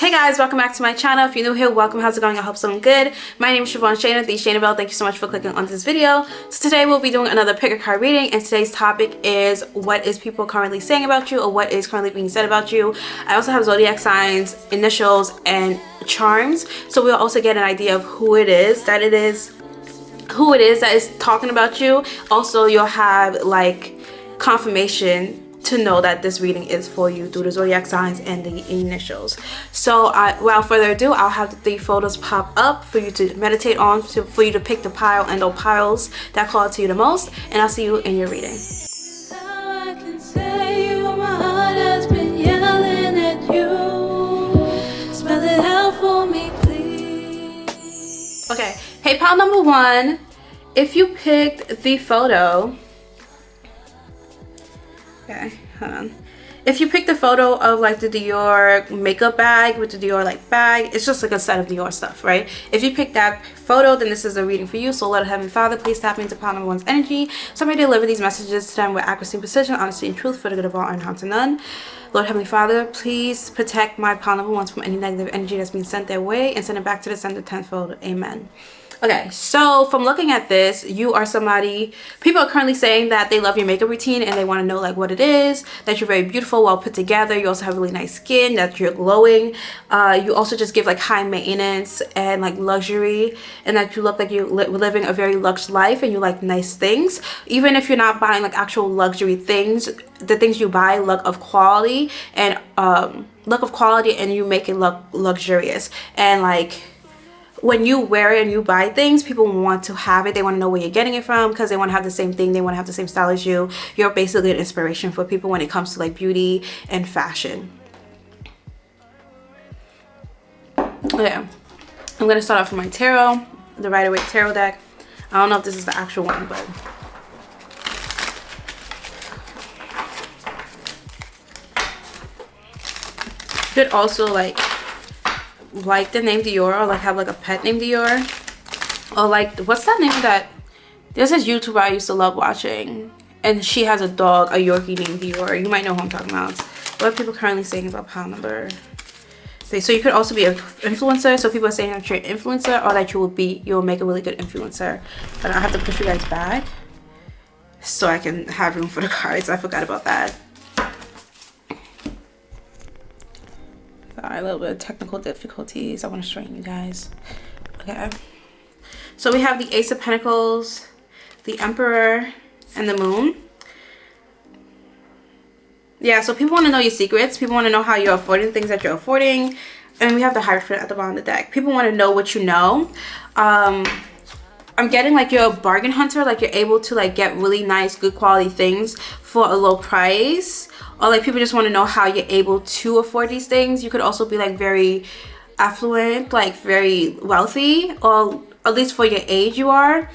Hey guys, welcome back to my channel. If you're new here, welcome. How's it going? I hope so good. My name is Shana, theshanabelle. Thank you so much for clicking on this video. So today we'll be doing another pick a card reading, and today's topic is what is people currently saying about you, or what is currently being said about you. I also have zodiac signs, initials, and charms, so we'll also get an idea of who it is that is talking about you. Also, you'll have like confirmation to know that this reading is for you through the zodiac signs and the initials. So without further ado, I'll have the 3 photos pop up for you to meditate on, for you to pick the pile and or piles that call to you the most, and I'll see you in your reading. Okay, hey pile number 1, if you picked the photo, okay, hold on. If you pick the photo of like the Dior makeup bag with the Dior like bag, it's just like a set of Dior stuff, right? If you pick that photo, then this is a reading for you. So Lord Heavenly Father, please tap into pile number 1's energy. So I may deliver these messages to them with accuracy and precision, honesty and truth, for the good of all and harm to none. Lord Heavenly Father, please protect my pile number 1s from any negative energy that's being sent their way, and send it back to the sender tenfold. Amen. Okay, so from looking at this, you are somebody, people are currently saying that they love your makeup routine and they want to know like what it is, that you're very beautiful, well put together, you also have really nice skin, that you're glowing, you also just give like high maintenance and like luxury, and that you look like you're living a very luxe life and you like nice things. Even if you're not buying like actual luxury things, the things you buy look of quality, and you make it look luxurious. And like when you wear it and you buy things, people want to have it. They want to know where you're getting it from because they want to have the same thing. They want to have the same style as you. You're basically an inspiration for people when it comes to like beauty and fashion. Okay, I'm going to start off with my tarot, the Rider-Waite tarot deck. I don't know if this is the actual one, but you could also like the name Dior, or like have like a pet named Dior, or like what's that name that there's this YouTuber I used to love watching, and she has a dog, a Yorkie named Dior. You might know who I'm talking about. What are people currently saying about pile number 3? So you could also be an influencer. So people are saying that you're an influencer, or that you'll make a really good influencer. But I have to push you guys back so I can have room for the cards. I forgot about that. Sorry, a little bit of technical difficulties. I want to straighten you guys. Okay. So we have the Ace of Pentacles, the Emperor, and the Moon. Yeah, so people want to know your secrets. People want to know how you're affording things that you're affording. And we have the Hierophant at the bottom of the deck. People want to know what you know. I'm getting like you're a bargain hunter. Like you're able to like get really nice, good quality things for a low price. Or like people just want to know how you're able to afford these things. You could also be like very affluent, like very wealthy, or at least for your age you are.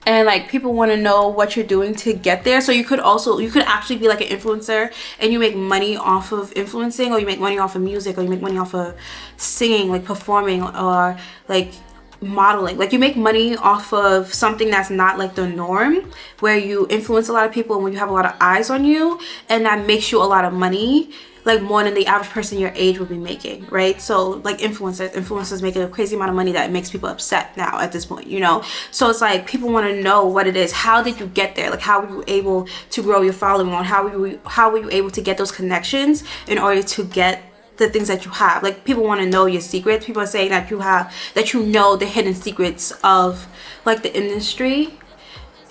And like people want to know what you're doing to get there. So you could actually be like an influencer and you make money off of influencing, or you make money off of music, or you make money off of singing, like performing, or like modeling. Like you make money off of something that's not like the norm, where you influence a lot of people and when you have a lot of eyes on you, and that makes you a lot of money, like more than the average person your age would be making, right? So like influencers make a crazy amount of money that makes people upset now at this point, you know? So it's like people want to know what it is. How did you get there? Like how were you able to grow your following on? How were you able to get those connections in order to get the things that you have? Like people want to know your secrets. People are saying that you know the hidden secrets of like the industry.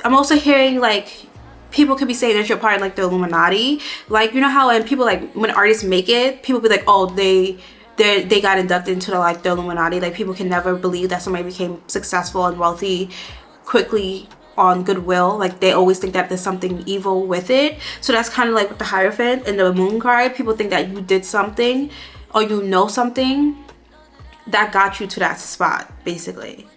I'm also hearing like people could be saying that you're part of like the Illuminati. Like you know how when artists make it, people be like, oh, they got inducted into the Illuminati. Like people can never believe that somebody became successful and wealthy quickly on goodwill. Like they always think that there's something evil with it. So that's kind of like with the Hierophant and the Moon card. People think that you did something, or you know something that got you to that spot, basically.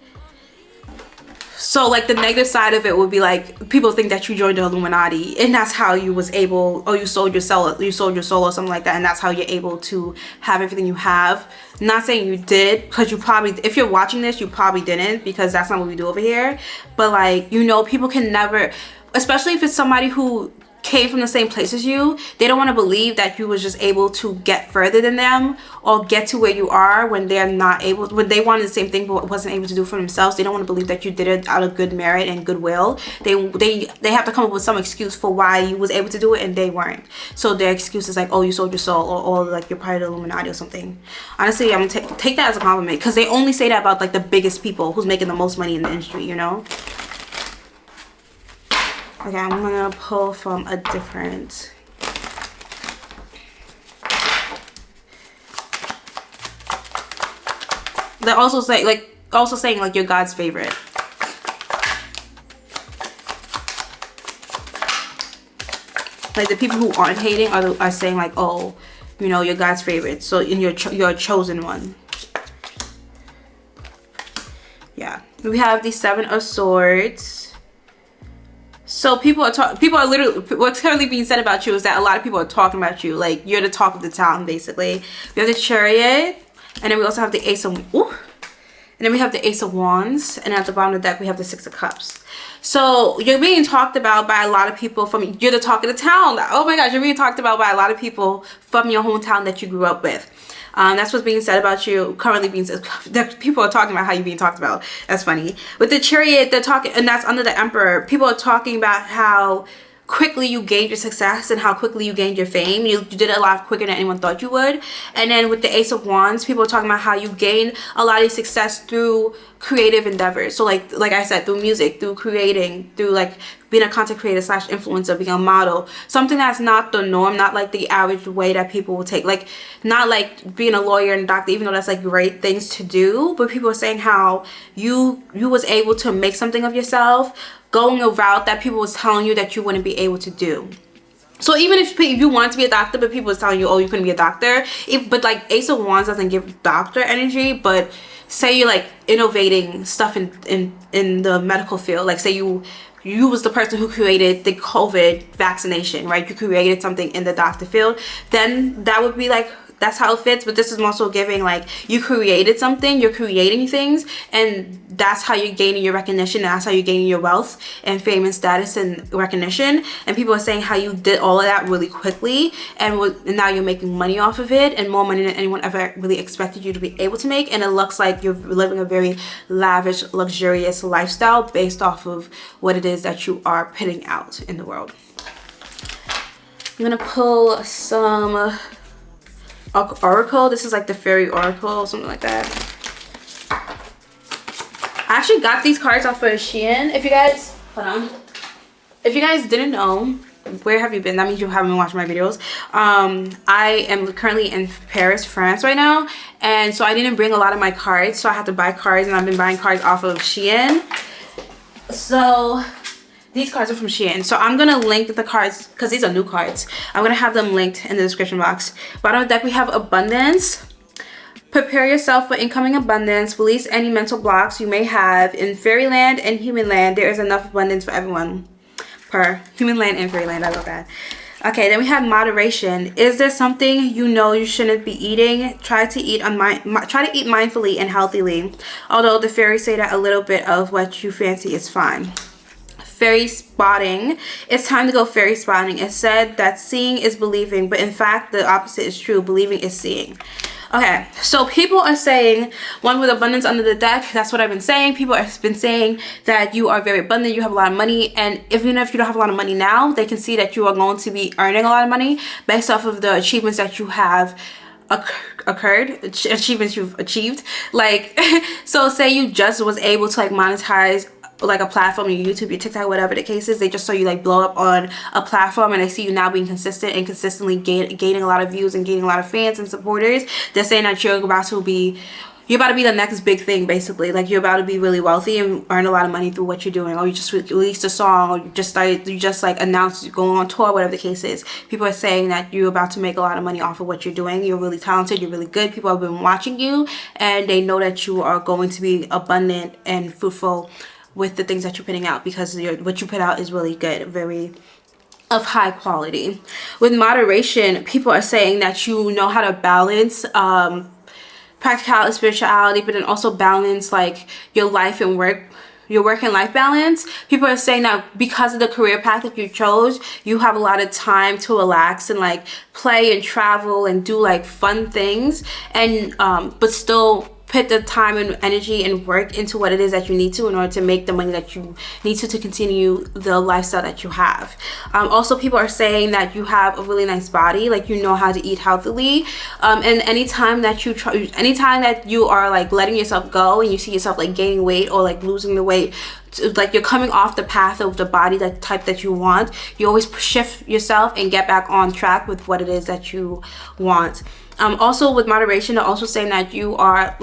So like the negative side of it would be like people think that you joined the Illuminati, and that's how you was able, or you sold your soul or something like that, and that's how you're able to have everything you have. Not saying you did, because you probably, if you're watching this, you probably didn't, because that's not what we do over here. But like, you know, people can never, especially if it's somebody who came from the same place as you, they don't want to believe that you was just able to get further than them or get to where you are when they're not able, when they wanted the same thing but wasn't able to do for themselves. They don't want to believe that you did it out of good merit and goodwill. They have to come up with some excuse for why you was able to do it and they weren't. So their excuse is like, oh, you sold your soul, or like you're part of the Illuminati or something. Honestly, I'm gonna take that as a compliment, because they only say that about like the biggest people who's making the most money in the industry, you know. Okay, I'm gonna pull from a different. They're also saying like you're God's favorite. Like the people who aren't hating are saying like, oh, you know, you're God's favorite. So you're a chosen one. Yeah, we have the 7 of Swords. So people are literally, what's currently being said about you is that a lot of people are talking about you. Like you're the talk of the town, basically. We have the Chariot, and then we also have the Ace of, and then we have the Ace of Wands, and at the bottom of the deck we have the 6 of Cups. So you're being talked about by a lot of people from, you're the talk of the town. Oh my gosh, you're being talked about by a lot of people from your hometown that you grew up with. That's what's being said about you, currently being said. People are talking about how you're being talked about. That's funny. With the Chariot, they're talking, and that's under the Emperor. People are talking about how quickly you gained your success and how quickly you gained your fame. You did it a lot quicker than anyone thought you would. And then with the Ace of Wands, people are talking about how you gained a lot of success through creative endeavors. So like I said, through music, through creating, through like being a content creator / influencer, being a model, something that's not the norm, not like the average way that people will take, like not like being a lawyer and doctor, even though that's like great things to do. But people are saying how you was able to make something of yourself, going a route that people was telling you that you wouldn't be able to do. So even if you wanted to be a doctor, but people was telling you, oh, you couldn't be a doctor. But like Ace of Wands doesn't give doctor energy, but say you're like innovating stuff in the medical field. Like say you was the person who created the COVID vaccination, right? You created something in the doctor field, then that would be like, that's how it fits. But this is also giving like you created something, you're creating things, and that's how you're gaining your recognition, and that's how you're gaining your wealth and fame and status and recognition. And people are saying how you did all of that really quickly, and now you're making money off of it, and more money than anyone ever really expected you to be able to make. And it looks like you're living a very lavish, luxurious lifestyle based off of what it is that you are putting out in the world. I'm gonna pull some oracle. This is like the fairy oracle, something like that. I actually got these cards off of Shein. If you guys, hold on, if you guys didn't know, where have you been? That means you haven't been watching my videos. I am currently in Paris, France right now, and so I didn't bring a lot of my cards, so I had to buy cards, and I've been buying cards off of Shein. So these cards are from Shein. So I'm gonna link the cards, because these are new cards. I'm gonna have them linked in the description box. Bottom of the deck we have abundance. Prepare yourself for incoming abundance. Release any mental blocks you may have. In fairyland and human land, there is enough abundance for everyone. Per human land and fairyland, I love that. Okay, then we have moderation. Is there something you know you shouldn't be eating? Try to eat mindfully and healthily. Although the fairies say that a little bit of what you fancy is fine. Fairy spotting. It's time to go fairy spotting. It's said that seeing is believing, but in fact the opposite is true. Believing is seeing. Okay, so people are saying, one with abundance under the deck, that's what I've been saying. People have been saying that you are very abundant, you have a lot of money, and even if you don't have a lot of money now, they can see that you are going to be earning a lot of money based off of the achievements that you have achievements you've achieved. Like, so say you just was able to like monetize like a platform, your YouTube, your TikTok, whatever the case is. They just saw you like blow up on a platform, and they see you now being consistent and consistently gaining a lot of views and gaining a lot of fans and supporters. They're saying that you're about to be the next big thing, basically. Like you're about to be really wealthy and earn a lot of money through what you're doing, or you just released a song, or you just like announced you're going on tour, whatever the case is. People are saying that you're about to make a lot of money off of what you're doing. You're really talented, you're really good. People have been watching you, and they know that you are going to be abundant and fruitful with the things that you're putting out, because what you put out is really good, very of high quality. With moderation, people are saying that you know how to balance practicality, spirituality, but then also balance like your life and work your work and life balance. People are saying that because of the career path that you chose, you have a lot of time to relax and like play and travel and do like fun things, and but still put the time and energy and work into what it is that you need to in order to make the money that you need to continue the lifestyle that you have. Also, people are saying that you have a really nice body, like you know how to eat healthily, and anytime that you are like letting yourself go and you see yourself like gaining weight or like losing the weight, like you're coming off the path of the body that type that you want, you always shift yourself and get back on track with what it is that you want. Also with moderation, they're also saying that you are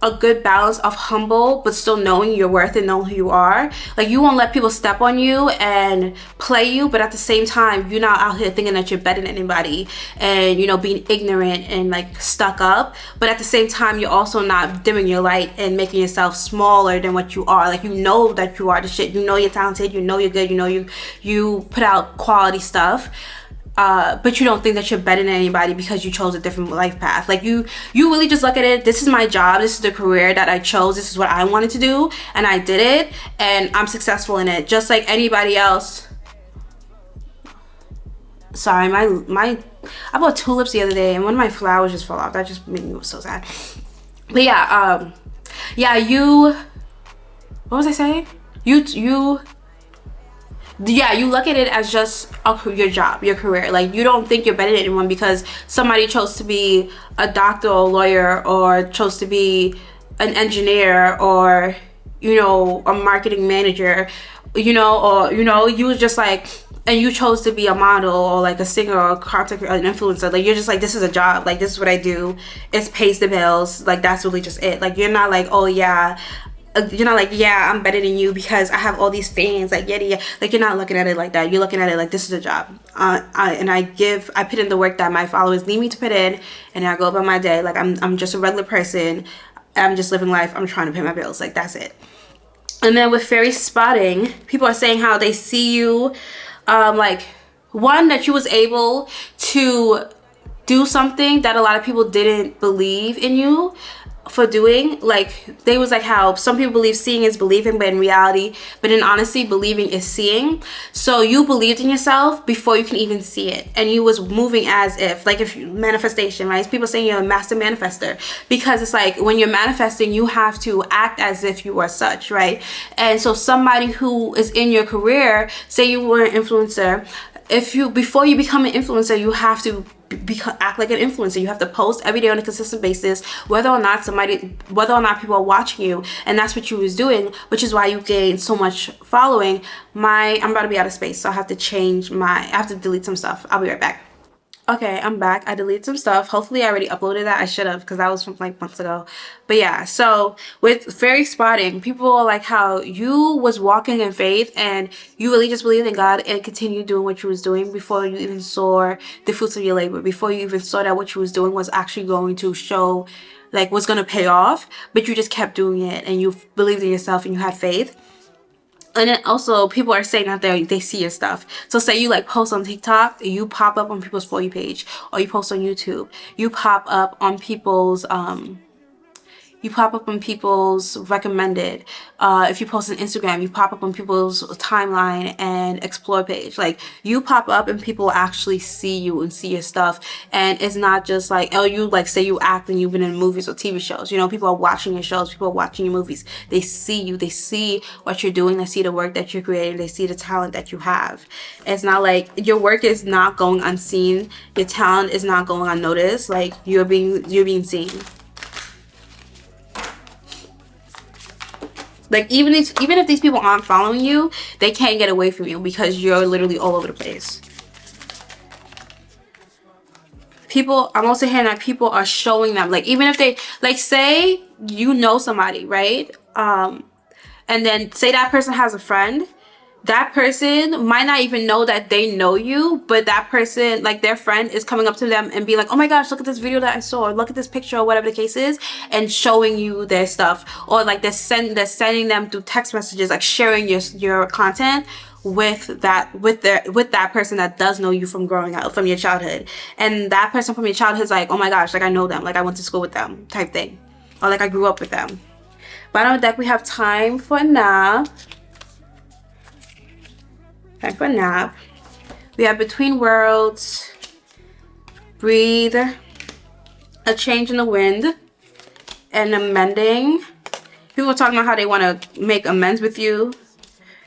a good balance of humble but still knowing your worth and knowing who you are. Like you won't let people step on you and play you, but at the same time you're not out here thinking that you're better than anybody and, you know, being ignorant and like stuck up. But at the same time you're also not dimming your light and making yourself smaller than what you are. Like you know that you are the shit, you know you're talented, you know you're good, you know you put out quality stuff. But you don't think that you're better than anybody because you chose a different life path. Like you really just look at it, this is my job, this is the career that I chose, this is what I wanted to do, and I did it, and I'm successful in it, just like anybody else. Sorry, I bought tulips the other day and one of my flowers just fell off. That just made me so sad. But yeah, what was I saying? You look at it as just your job, your career. Like you don't think you're better than anyone because somebody chose to be a doctor or a lawyer or chose to be an engineer or, you know, a marketing manager, you know, or, you know, you was just like, and you chose to be a model or like a singer or a content or an influencer. Like you're just like, this is a job, like this is what I do, it pays the bills, like that's really just it. Like you're not like, oh yeah, you're not like, yeah, I'm better than you because I have all these fans, like yeah. Like you're not looking at it like that. You're looking at it like this is a job, I put in the work that my followers need me to put in, and I go about my day like I'm just a regular person. I'm just living life. I'm trying to pay my bills. Like that's it. And then with fairy spotting, people are saying how they see you, like one, that you was able to do something that a lot of people didn't believe in you for doing. Like they was like how some people believe seeing is believing, but in reality, but in honesty, believing is seeing. So you believed in yourself before you can even see it, and you was moving as if, like, if you manifestation, right? People saying you're a master manifester because it's like when you're manifesting you have to act as if you are such, right? And so somebody who is in your career, say you were an influencer, before you become an influencer, you have to act like an influencer. You have to post every day on a consistent basis, whether or not people are watching you, and that's what you was doing, which is why you gained so much following. I'm about to be out of space, so I have to delete some stuff. I'll be right back. Okay, I'm back. I deleted some stuff. Hopefully I already uploaded that. I should have, because that was from like months ago. But yeah, so with fairy spotting, people are like how you was walking in faith and you really just believed in God and continued doing what you was doing before you even saw the fruits of your labor, before you even saw that what you was doing was actually going to show, like, was going to pay off. But you just kept doing it and you believed in yourself and you had faith. And then also people are saying that they see your stuff. So say you like post on TikTok, you pop up on people's For You page, or you post on YouTube, you pop up on people's recommended. If you post on Instagram, you pop up on people's timeline and explore page. Like you pop up and people actually see you and see your stuff. And it's not just like, oh, you like say you act and you've been in movies or TV shows. You know, people are watching your shows, people are watching your movies. They see you, they see what you're doing, they see the work that you're creating, they see the talent that you have. It's not like your work is not going unseen, your talent is not going unnoticed. Like you're being seen. Like even if these people aren't following you, they can't get away from you because you're literally all over the place. I'm also hearing that people are showing them, like even if they, like say you know somebody, right? And then say that person has a friend. That person might not even know that they know you, but that person, like their friend, is coming up to them and be like, oh my gosh, look at this video that I saw, or look at this picture, or whatever the case is, and showing you their stuff. Or like they're sending them through text messages, like sharing your content with that person that does know you from growing up, from your childhood. And that person from your childhood is like, oh my gosh, like I know them, like I went to school with them type thing, or like I grew up with them. Bottom of the deck, we have time for a nap. Time for a nap. We have between worlds, breathe, a change in the wind, and amending. People are talking about how they want to make amends with you.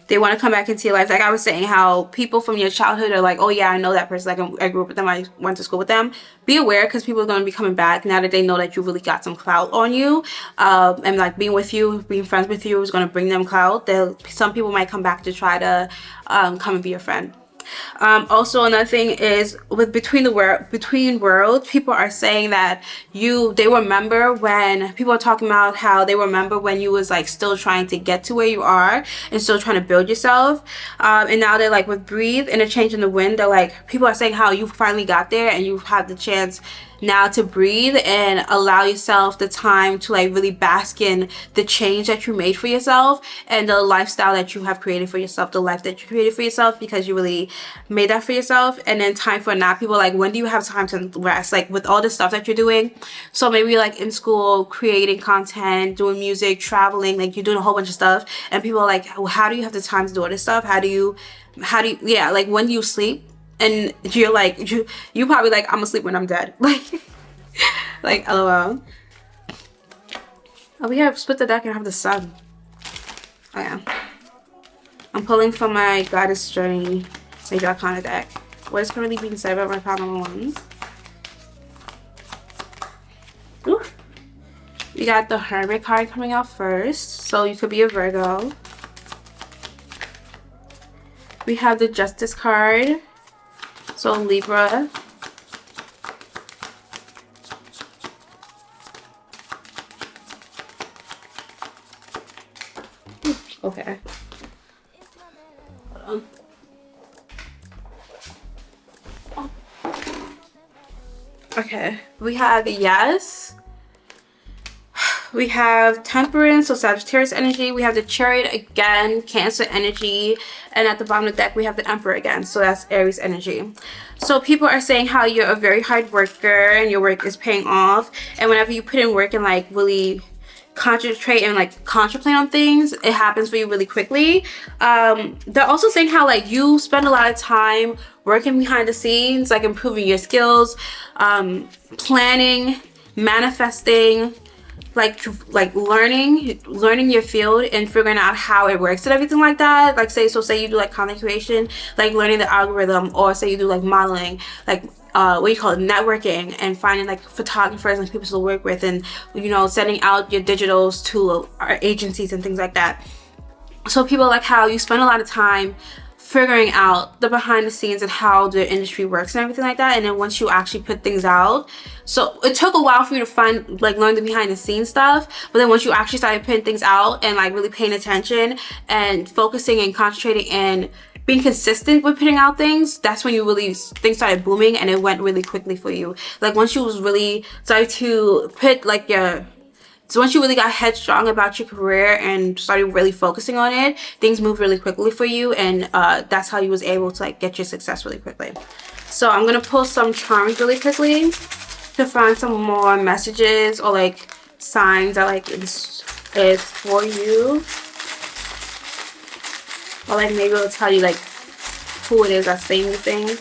They want to come back into your life. Like I was saying, how people from your childhood are like, oh yeah, I know that person. Like I grew up with them. I went to school with them. Be aware, because people are going to be coming back now that they know that you really got some clout on you. And like being with you, being friends with you is going to bring them clout. Some people might come back to try to come and be your friend. Also, another thing is with between worlds, people are saying that they remember when people are talking about how they remember when you was like still trying to get to where you are and still trying to build yourself. And now they're like with breathe and a change in the wind, they're like, people are saying how you finally got there and you have the chance now to breathe and allow yourself the time to like really bask in the change that you made for yourself and the lifestyle that you have created for yourself, the life that you created for yourself, because you really made that for yourself. And then time for a nap. People are like, when do you have time to rest? Like with all the stuff that you're doing. So maybe you're like in school, creating content, doing music, traveling, like you're doing a whole bunch of stuff, and people are like, well, how do you have the time to do all this stuff? How do you yeah, like when do you sleep? And you're like, you probably like, I'm gonna sleep when I'm dead. Like LOL. Oh, we have split the deck and have the sun. Oh yeah. I'm pulling from my Goddess Journey Major Arcana deck. What is currently being said about my paranormal ones? Ooh. We got the Hermit card coming out first. So you could be a Virgo. We have the Justice card. So Libra. Okay. Hold on. Okay. We have yes. We have Temperance, so Sagittarius energy. We have the Chariot again, Cancer energy. And at the bottom of the deck, we have the Emperor again. So that's Aries energy. So people are saying how you're a very hard worker and your work is paying off. And whenever you put in work and like really concentrate and like contemplate on things, it happens for you really quickly. They're also saying how like you spend a lot of time working behind the scenes, like improving your skills, planning, manifesting, like learning your field and figuring out how it works and everything like that. Like say you do like content creation, like learning the algorithm, or say you do like modeling, like what do you call it, networking, and finding like photographers and people to work with, and you know, sending out your digitals to our agencies and things like that. So people like how you spend a lot of time figuring out the behind the scenes and how the industry works and everything like that. And then once you actually put things out, so it took a while for you to learn the behind the scenes stuff, but then once you actually started putting things out and like really paying attention and focusing and concentrating and being consistent with putting out things, that's when things started booming and it went really quickly for you. Like once you was really started to put like so once you really got headstrong about your career and started really focusing on it, things moved really quickly for you, and that's how you was able to like get your success really quickly. So I'm gonna pull some charms really quickly to find some more messages or like signs that like is for you, or like maybe it'll tell you like who it is that's saying the thing.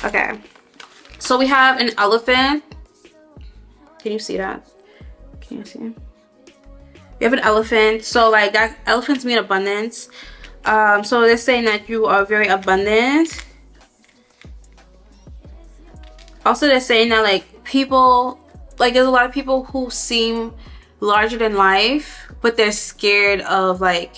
Okay, so we have an elephant. Can you see that? Can you see? We have an elephant. So like that elephants mean abundance. So they're saying that you are very abundant. Also they're saying that like people, like there's a lot of people who seem larger than life, but they're scared of like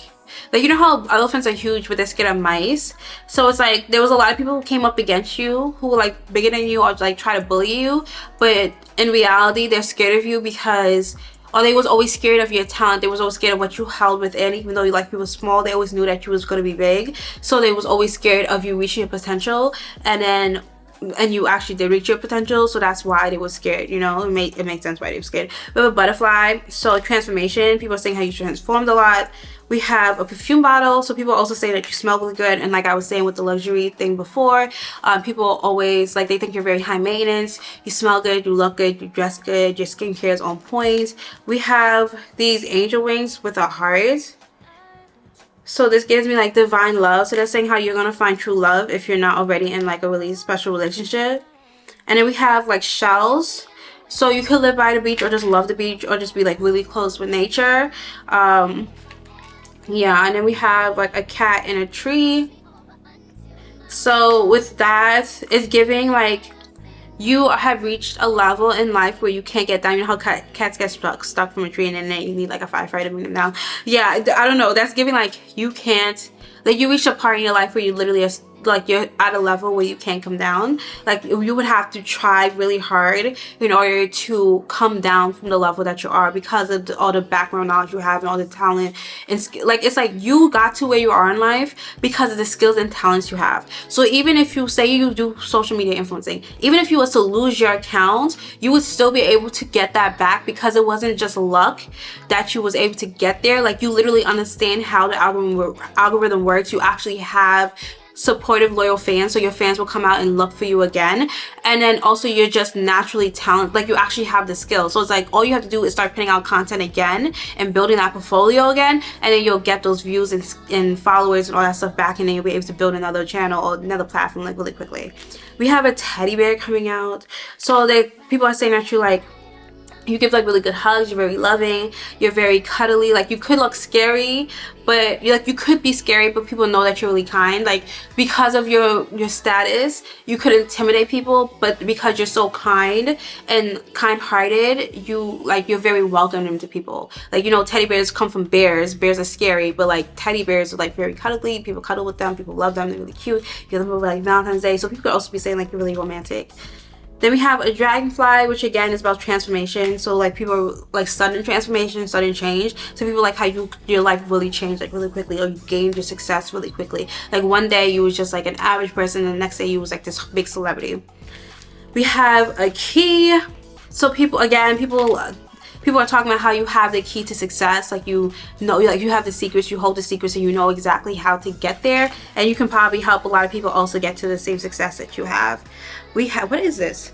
you know how elephants are huge but they're scared of mice. So it's like there was a lot of people who came up against you who were like bigger than you or like try to bully you, but in reality they're scared of you because, or they was always scared of your talent. They was always scared of what you held within. Even though you like you was small, they always knew that you was going to be big, so they was always scared of you reaching your potential. And then and you actually did reach your potential, so that's why they were scared. You know, it makes sense why they were scared. We have a butterfly, so transformation. People are saying how you transformed a lot. We have a perfume bottle, so people also say that you smell really good. And like I was saying with the luxury thing before, people always like, they think you're very high maintenance. You smell good, you look good, you dress good, your skincare is on point. We have these angel wings with a heart. So this gives me like divine love. So they're saying how you're gonna find true love if you're not already in like a really special relationship. And then we have like shells. So you could live by the beach or just love the beach or just be like really close with nature. Yeah, and then we have like a cat in a tree. So with that, it's giving like you have reached a level in life where you can't get down. You know how cats get stuck from a tree and then you need like a firefighter to bring them down. Yeah, I don't know. That's giving like you can't, like you reach a part in your life where you literally are like you're at a level where you can't come down. Like you would have to try really hard in order to come down from the level that you are, because of all the background knowledge you have and all the talent and like it's like you got to where you are in life because of the skills and talents you have. So even if you say you do social media influencing, even if you was to lose your account, you would still be able to get that back because it wasn't just luck that you was able to get there. Like you literally understand how the algorithm works. You actually have supportive, loyal fans, so your fans will come out and look for you again. And then also you're just naturally talented, like you actually have the skill. So it's like all you have to do is start putting out content again and building that portfolio again, and then you'll get those views and followers and all that stuff back, and then you'll be able to build another channel or another platform like really quickly. We have a teddy bear coming out, so people are saying that you give like really good hugs, you're very loving, you're very cuddly. Like you could look scary, but you could be scary, but people know that you're really kind. Like because of your status, you could intimidate people, but because you're so kind and kind-hearted, you're very welcoming to people. Like, you know, teddy bears come from bears. Bears are scary, but like teddy bears are like very cuddly. People cuddle with them, people love them, they're really cute. You get them over like Valentine's Day, so people could also be saying like you're really romantic. Then we have a dragonfly, which again is about transformation. So like people like sudden transformation, sudden change. So people like how your life really changed like really quickly, or you gained your success really quickly. Like one day you was just like an average person, and the next day you was like this big celebrity. We have a key. So people are talking about how you have the key to success. Like you know, like you have the secrets, you hold the secrets, and you know exactly how to get there. And you can probably help a lot of people also get to the same success that you have. We have, what is this?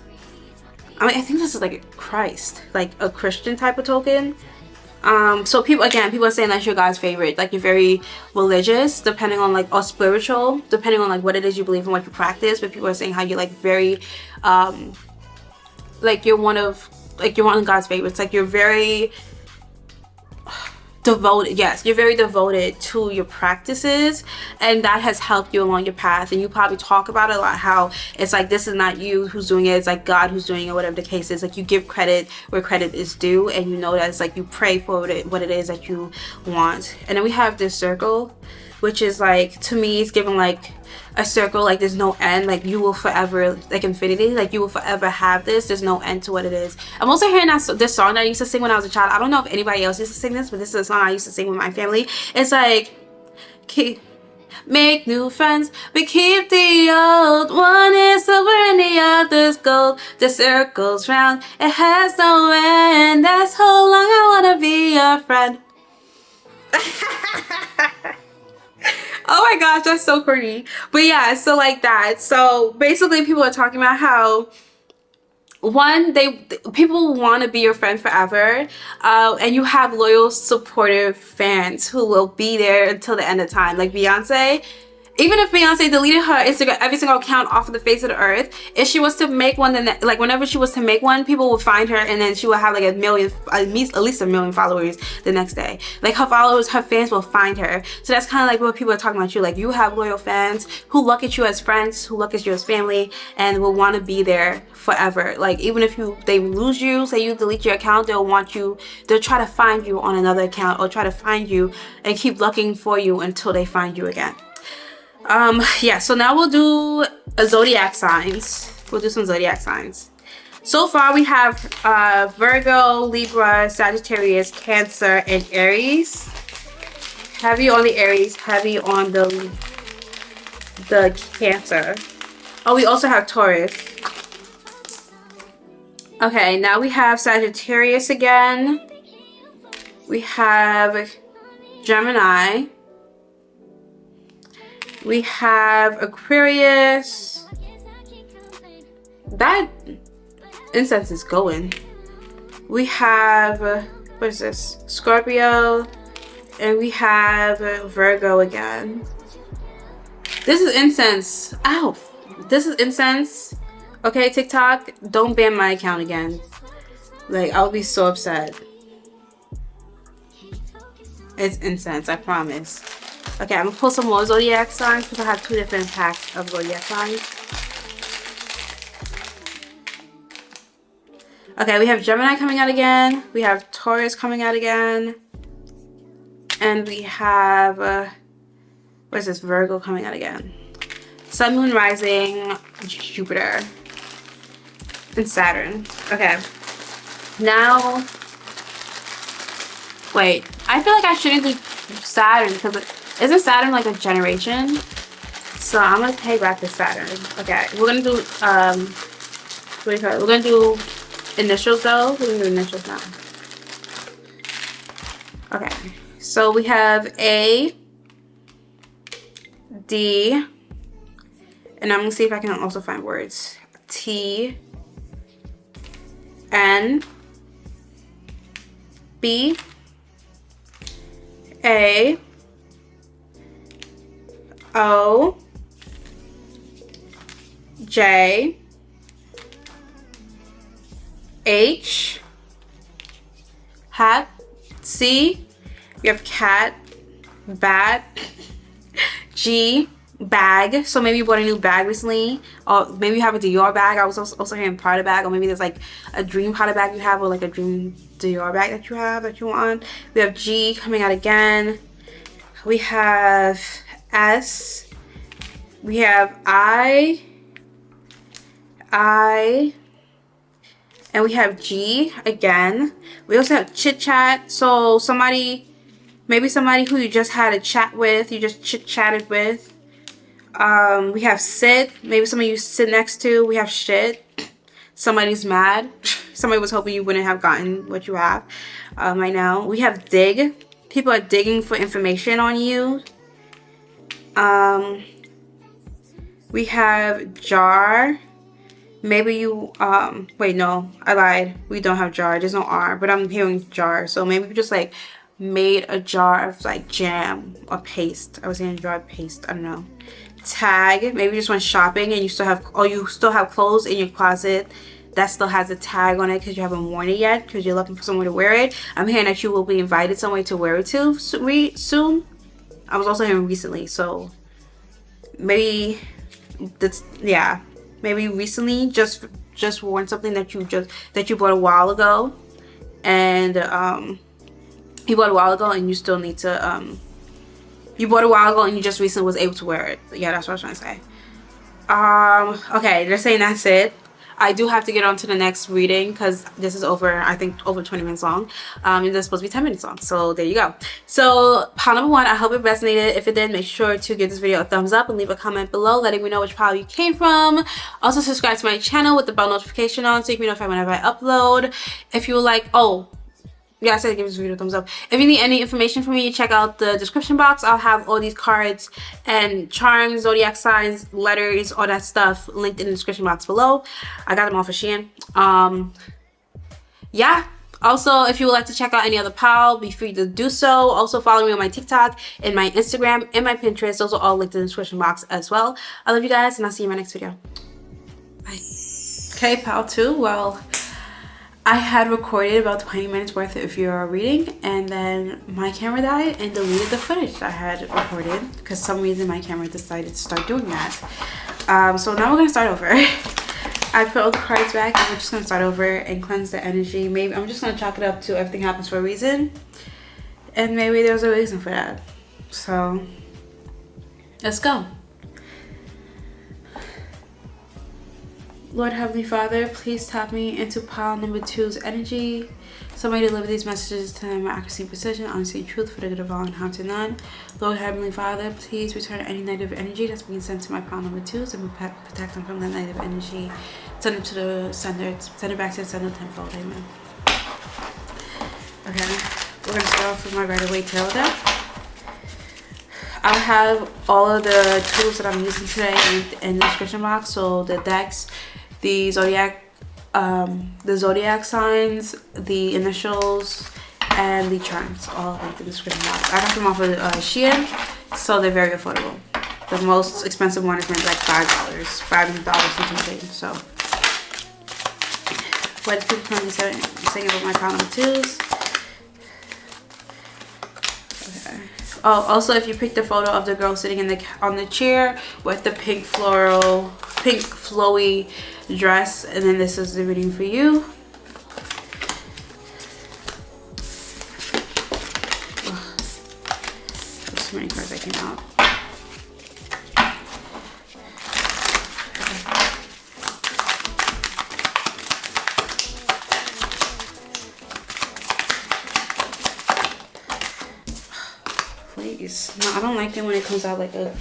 I mean, I think this is like a Christ, like a Christian type of token. So people are saying that's your God's favorite. Like you're very religious, depending on like, or spiritual, depending on like what it is you believe and what you practice. But people are saying how you're like very, like you're one of God's favorites. Like you're very devoted. Yes, you're very devoted to your practices, and that has helped you along your path. And you probably talk about it a lot, how it's like this is not you who's doing it, it's like God who's doing it, whatever the case is. Like you give credit where credit is due, and you know that it's like you pray for what it is that you want. And then we have this circle, which is like, to me, it's giving like a circle, like there's no end, like you will forever, like infinity, like you will forever have this, there's no end to what it is. I'm also hearing this song that I used to sing when I was a child. I don't know if anybody else used to sing this, but this is a song I used to sing with my family. It's like, make new friends, but keep the old. One is silver and the other's gold. The circle's round, it has no end. That's how long I wanna be your friend. Oh my gosh, that's so pretty. But yeah, so like that. So basically people are talking about how people want to be your friend forever, and you have loyal, supportive fans who will be there until the end of time. Like Beyonce, even if Beyonce deleted her Instagram, every single account off of the face of the earth, if she was to make one, then like whenever she was to make one, people will find her, and then she will have like at least a million followers the next day. Like her fans will find her. So that's kind of like what people are talking about you. Like you have loyal fans who look at you as friends, who look at you as family, and will want to be there forever. Like even if they lose you, say you delete your account, they'll try to find you on another account, or try to find you and keep looking for you until they find you again. Yeah, so now we'll do zodiac signs. We'll do some zodiac signs. So far we have Virgo, Libra, Sagittarius, Cancer, and Aries. Heavy on the Aries, heavy on the Cancer. Oh, we also have Taurus. Okay, now we have Sagittarius again. We have Gemini. We have Aquarius. That incense is going. We have, what is this? Scorpio. And we have Virgo again. This is incense. Ow. This is incense. Okay, TikTok, don't ban my account again. Like, I'll be so upset. It's incense, I promise. Okay, I'm gonna pull some more zodiac signs because I have 2 different packs of zodiac signs. Okay, we have Gemini coming out again. We have Taurus coming out again. And we have, what is this? Virgo coming out again. Sun, Moon, Rising, Jupiter, and Saturn. Okay. Now, wait. I feel like I shouldn't do Saturn because isn't Saturn like a generation? So I'm gonna take back the Saturn. Okay, we're gonna do what do you call it? We're gonna do initials though. We're gonna do initials now. Okay, so we have A, D, and I'm gonna see if I can also find words. T, N, B, A, O, J, H, hat, C, we have cat, bat, G, bag. So maybe you bought a new bag recently, or maybe you have a Dior bag. I was also hearing Prada bag, or maybe there's like a dream Prada bag you have, or like a dream Dior bag that you have that you want. We have G coming out again. We have S. We have I, and we have G again. We also have chit chat. So maybe somebody who you just had a chat with, you just chit chatted with. We have sit. Maybe somebody you sit next to. We have shit. Somebody's mad. Somebody was hoping you wouldn't have gotten what you have right now. We have dig. People are digging for information on you. We have jar. Maybe you, wait, no, I lied. We don't have jar. There's no R, but I'm hearing jar. So maybe you just like made a jar of like jam or paste. I was saying jar of paste. I don't know. Tag. Maybe you just went shopping and you still have, or you still have clothes in your closet that still has a tag on it because you haven't worn it yet because you're looking for someone to wear it. I'm hearing that you will be invited somewhere to wear it to soon. I was also hearing recently, so maybe that's, yeah, maybe recently just worn something that you bought a while ago, and you bought a while ago and you still need to you bought a while ago and you just recently was able to wear it. Yeah, that's what I was trying to say. Okay, they're saying that's it. I do have to get on to the next reading because this is over, I think, over 20 minutes long. And it's supposed to be 10 minutes long. So there you go. So pile number 1, I hope it resonated. If it did, make sure to give this video a thumbs up and leave a comment below letting me know which pile you came from. Also subscribe to my channel with the bell notification on so you can be notified whenever I upload. If you would like, yeah, I said give this video a thumbs up. If you need any information from me, check out the description box. I'll have all these cards and charms, zodiac signs, letters, all that stuff linked in the description box below. I got them all for Shein. Yeah. Also, if you would like to check out any other pile, be free to do so. Also, follow me on my TikTok and my Instagram and my Pinterest. Those are all linked in the description box as well. I love you guys, and I'll see you in my next video. Bye. Okay, pile 2. Well, I had recorded about 20 minutes worth of your reading, and then my camera died and deleted the footage I had recorded because some reason my camera decided to start doing that. So now we're gonna start over. I put all the cards back and we're just gonna start over and cleanse the energy. Maybe I'm just gonna chalk it up to everything happens for a reason, and maybe there's a reason for that. So let's go. Lord Heavenly Father, please tap me into pile number 2's energy. Somebody deliver these messages to him with accuracy and precision, honesty and truth, for the good of all and harm to none. Lord Heavenly Father, please return any negative energy that's being sent to my pile number 2 so protect them from that negative energy. Send it to the sender, send it back to the sender tenfold. Amen. Okay, we're gonna start off with my Rider-Waite Tarot deck. I'll have all of the tools that I'm using today in the description box. So the decks, the zodiac signs, the initials, and the charms, all in the description box. I got them off of Shein, so they're very affordable. The most expensive one is maybe like $5 and some change. So, what is people currently saying about my pile number 2s? Okay. Oh, also, if you picked the photo of the girl sitting on the chair with the pink flowy dress, and then this is the reading for you. There's so many cards that came out. Please. No, I don't like it when it comes out like a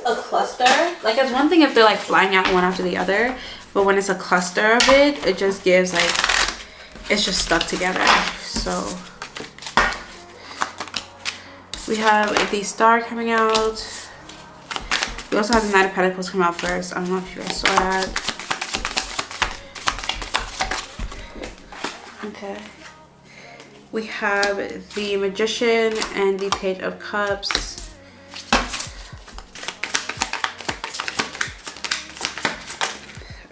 cluster. Like, it's one thing if they're like flying out one after the other, but when it's a cluster of it, it just gives like, it's just stuck together. So we have the Star coming out. We also have the Knight of Pentacles come out first. I don't know if you guys saw that. Okay. We have the Magician and the Page of Cups.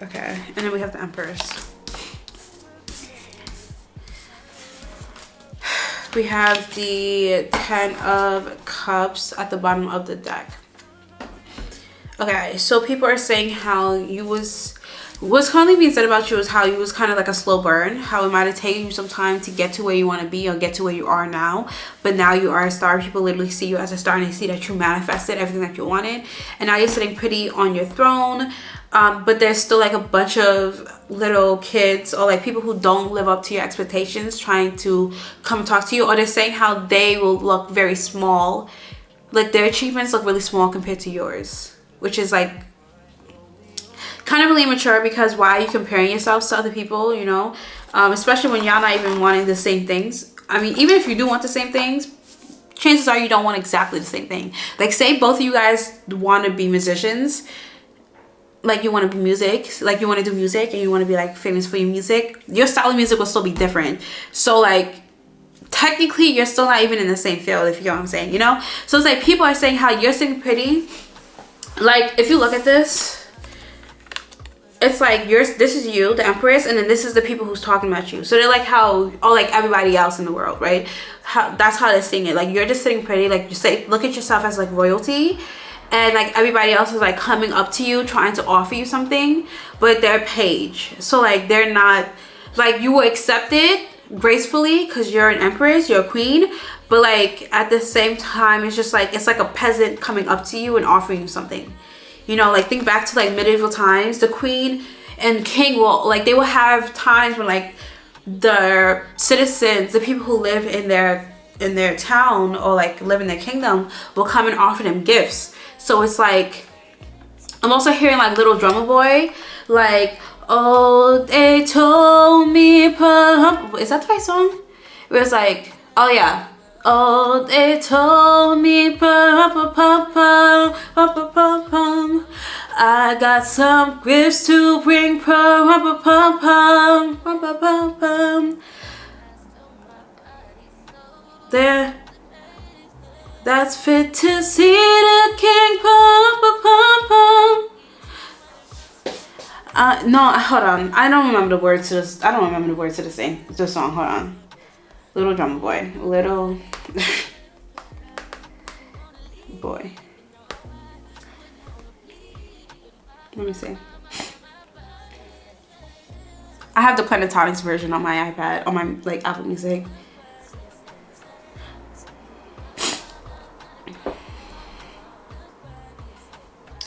Okay, and then we have the Empress. We have the Ten of Cups at the bottom of the deck. Okay, so people are saying how what's currently being said about you is how you was kind of like a slow burn, how it might have taken you some time to get to where you want to be or get to where you are now, but now you are a star. People literally see you as a star and they see that you manifested everything that you wanted, and now you're sitting pretty on your throne. But there's still like a bunch of little kids or like people who don't live up to your expectations trying to come talk to you, or they're saying how they will look very small, like their achievements look really small compared to yours, which is like kind of really immature, because why are you comparing yourselves to other people, you know? Especially when y'all not even wanting the same things. I mean, even if you do want the same things, chances are you don't want exactly the same thing. Like, say both of you guys want to be musicians, like you want to be like you want to do music and you want to be like famous for your music, your style of music will still be different. So like technically you're still not even in the same field, if you know what I'm saying, you know? So it's like people are saying how you're sitting pretty. Like, if you look at this, it's like this is you, the Empress, and then this is the people who's talking about you. So they're like how, oh, like everybody else in the world, right? That's how they're seeing it. Like, you're just sitting pretty, like you say, look at yourself as like royalty, and like everybody else is like coming up to you trying to offer you something, but they're page. So like they're not, like, you will accept it gracefully because you're an Empress, you're a queen, but like at the same time it's just like, it's like a peasant coming up to you and offering you something. You know, like think back to like medieval times, the queen and king will, like, they will have times when like the citizens, the people who live in their town or like live in their kingdom will come and offer them gifts. So it's like, I'm also hearing like Little Drummer Boy, like, oh, they told me, is that the right song? Where it's like, oh yeah, oh, they told me, I got some gifts to bring, there, that's fit to see the king, no, hold on, I don't remember the words to this. I don't remember the words to the song. Hold on. Little Drummer Boy, little boy. Let me see. I have the Planetonics version on my iPad, on my like Apple Music.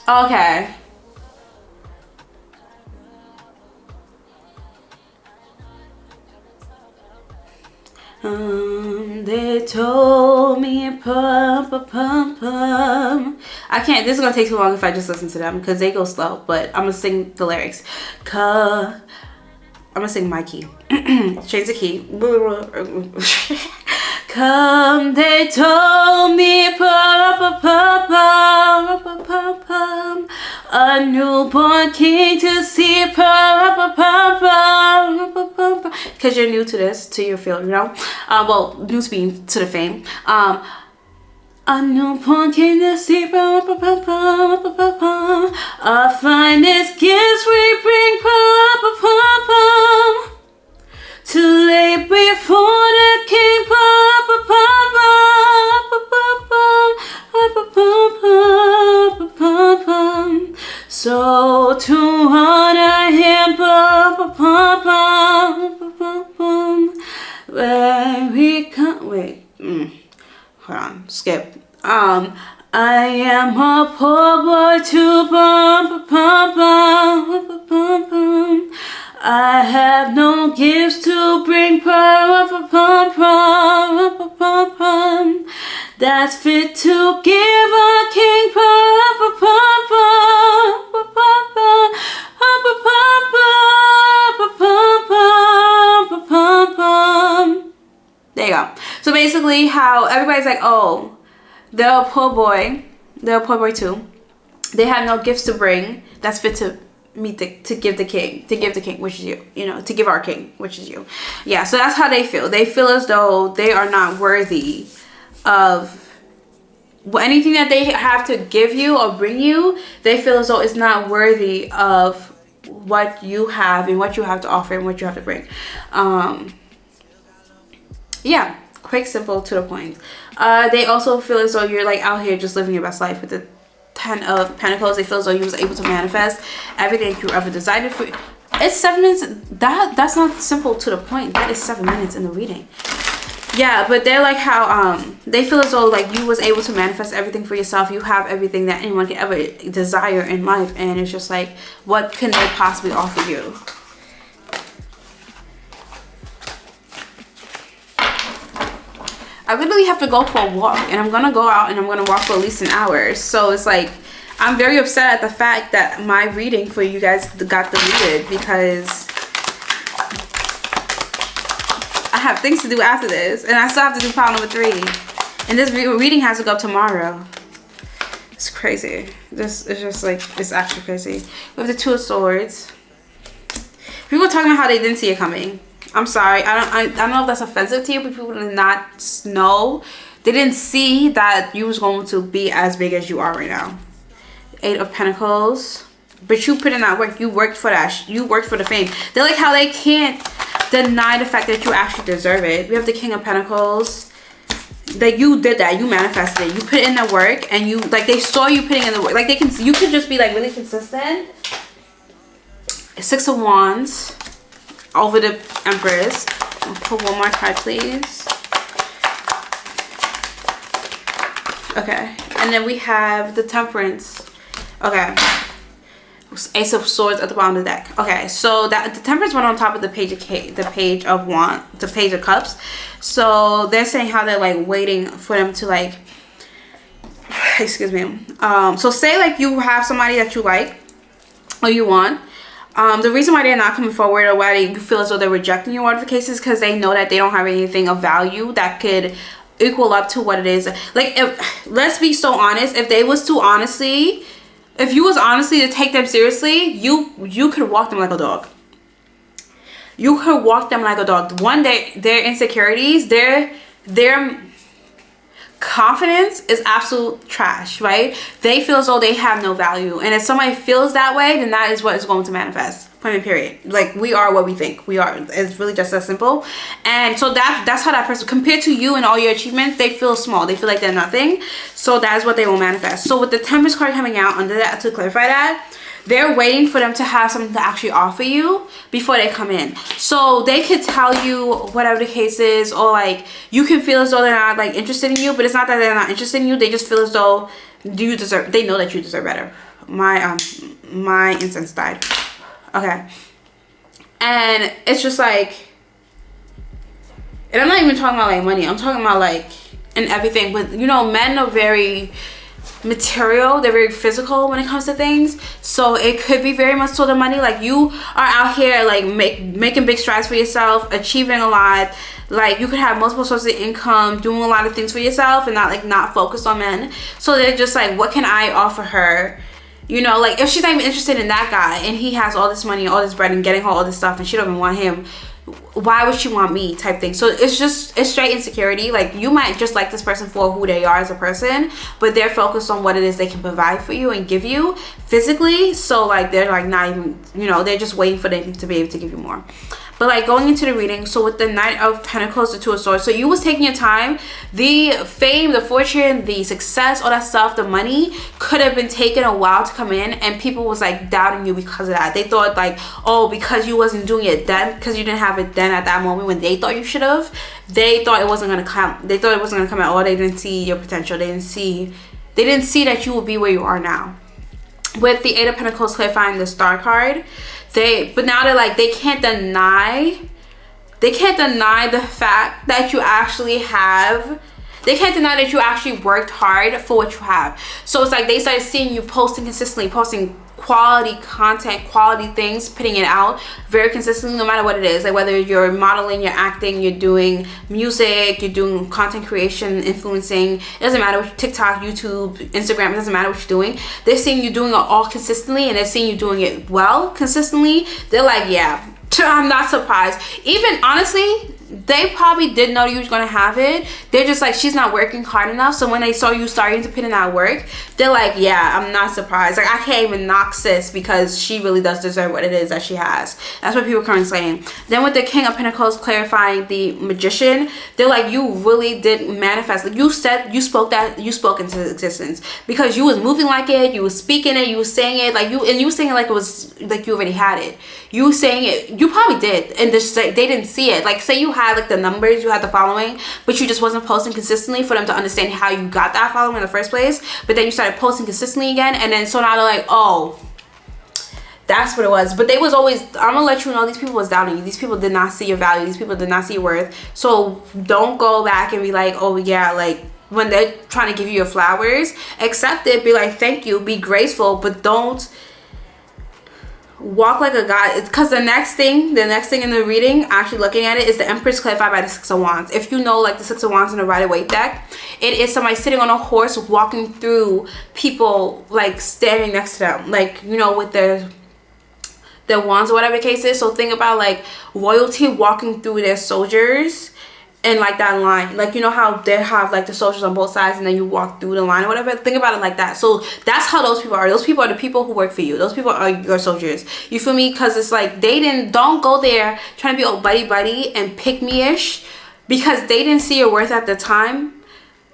Okay. They told me pum pum pum pum. I can't. This is gonna take too long if I just listen to them because they go slow. But I'm gonna sing the lyrics. I'm gonna sing my key. Change the key. Come, they told me pum pum pum pum pum pum. A newborn king to see, because you're new to this, to your field, you know. Well, new to me, to the fame. A newborn king to see, our finest gifts we bring, to lay before the king, so to honor him, when we come, wait, hold on, skip. I am a poor boy to I have no gifts to bring, that's fit to give a king, there you go. So basically how everybody's like, oh, they're a poor boy too, they have no gifts to bring that's fit to meet to give the king, which is you, you know, to give our king, which is you. Yeah, so that's how they feel. They feel as though they are not worthy of anything that they have to give you or bring you. They feel as though it's not worthy of what you have and what you have to offer and what you have to bring. Yeah, quick, simple, to the point. They also feel as though you're like out here just living your best life. With the 10 of Pentacles, they feel as though you was able to manifest everything you ever desired for. It's 7 minutes. That's not simple, to the point. That is 7 minutes in the reading. Yeah, but they're like how they feel as though like you was able to manifest everything for yourself. You have everything that anyone can ever desire in life, and it's just like, what can they possibly offer you? I literally have to go for a walk, and I'm gonna go out and I'm gonna walk for at least an hour. So it's like, I'm very upset at the fact that my reading for you guys got deleted, because I have things to do after this, and I still have to do pile number 3, and this reading has to go tomorrow. It's crazy. This is just like, it's actually crazy. We have the 2 of Swords. People are talking about how they didn't see it coming. I'm sorry, I don't know if that's offensive to you, but people did not know. They didn't see that you was going to be as big as you are right now. 8 of Pentacles. But you put in that work. You worked for that. You worked for the fame. They're like how they can't deny the fact that you actually deserve it. We have the King of Pentacles. That you did that. You manifested it. You put in the work, and you, like, they saw you putting in the work. Like, you could just be like really consistent. 6 of Wands. Over the Empress. I'll pull one more card, please. Okay, and then we have the Temperance. Okay, Ace of Swords at the bottom of the deck. Okay, so that the Temperance went on top of the Page of the Page of Cups. So they're saying how they're like waiting for them to like, excuse me. So say like you have somebody that you like or you want. The reason why they're not coming forward, or why you feel as though they're rejecting you in whatever case, is because they know that they don't have anything of value that could equal up to what it is. Like, let's be so honest, if you was honestly to take them seriously, you could walk them like a dog. You could walk them like a dog. One day, their insecurities, their confidence is absolute trash, right? They feel as though they have no value, and if somebody feels that way, then that is what is going to manifest. Point and period. Like, we are what we think we are. It's really just that simple. And so that's how that person, compared to you and all your achievements, they feel small. They feel like they're nothing. So that is what they will manifest. So with the Temperance card coming out under that, to clarify that, they're waiting for them to have something to actually offer you before they come in. So they could tell you whatever the case is, or like you can feel as though they're not like interested in you, but it's not that they're not interested in you. They just feel as though they know that you deserve better. My incense died. Okay. And it's just like, And I'm not even talking about like money, I'm talking about like in everything. But you know, men are very material, they're very physical when it comes to things, so it could be very much so the money. Like you are out here like making big strides for yourself, achieving a lot, like you could have multiple sources of income, doing a lot of things for yourself, and not focused on men. So they're just like, what can I offer her? You know, like if she's not even interested in that guy and he has all this money, all this bread, and getting her all this stuff, and she don't even want him, why would she want me, type thing. So it's straight insecurity. Like you might just like this person for who they are as a person, but they're focused on what it is they can provide for you and give you physically. So like they're like not even, you know, they're just waiting for them to be able to give you more. But like going into the reading, so with the Knight of Pentacles, the Two of Swords, so you was taking your time. The fame, the fortune, the success, all that stuff, the money could have been taken a while to come in, and people was like doubting you because of that. They thought like, oh, because you wasn't doing it then, because you didn't have it then at that moment when they thought you should have, they thought it wasn't gonna come. They thought it wasn't gonna come at all. They didn't see your potential. They didn't see that you would be where you are now. With the Eight of Pentacles clarifying the Star card, but now they're like, they can't deny the fact that you actually have, they can't deny that you actually worked hard for what you have. So it's like they started seeing you posting consistently, posting quality content, quality things, putting it out very consistently, no matter what it is. Like whether you're modeling, you're acting, you're doing music, you're doing content creation, influencing, it doesn't matter what, TikTok, YouTube, Instagram, it doesn't matter what you're doing. They're seeing you doing it all consistently, and they're seeing you doing it well consistently. They're like, yeah, I'm not surprised. Even honestly, they probably did know you was gonna have it. They're just like, she's not working hard enough. So when they saw you starting to put in that work, they're like, yeah, I'm not surprised. Like I can't even knock sis, because she really does deserve what it is that she has. That's what people are currently saying. Then with the King of Pentacles clarifying the Magician, they're like, you really did manifest. Like you said, you spoke into existence, because you was moving like it, you was speaking it, you was saying it, like you were saying it like it was like you already had it. You saying it, you probably did, and just like they didn't see it. Like say you had like the numbers, you had the following, but you just wasn't posting consistently for them to understand how you got that following in the first place. But then you started posting consistently again, and then so now they're like, oh, that's what it was. But they was always, I'm gonna let you know, these people was doubting you. These people did not see your value. These people did not see your worth. So don't go back and be like, oh yeah, like when they're trying to give you your flowers, accept it, be like thank you, be graceful, but don't walk like a god. Because the next thing in the reading, actually looking at it, is the Empress clarified by the Six of Wands. If you know like the Six of Wands in the Rider-Waite deck, it is somebody sitting on a horse walking through people, like standing next to them, like, you know, with their wands or whatever the case is. So think about like royalty walking through their soldiers, and like that line, like you know how they have like the soldiers on both sides, and then you walk through the line or whatever. Think about it like that. So that's how those people are. Those people are the people who work for you. Those people are your soldiers. You feel me? Because it's like don't go there trying to be all buddy and pick me-ish, because they didn't see your worth at the time,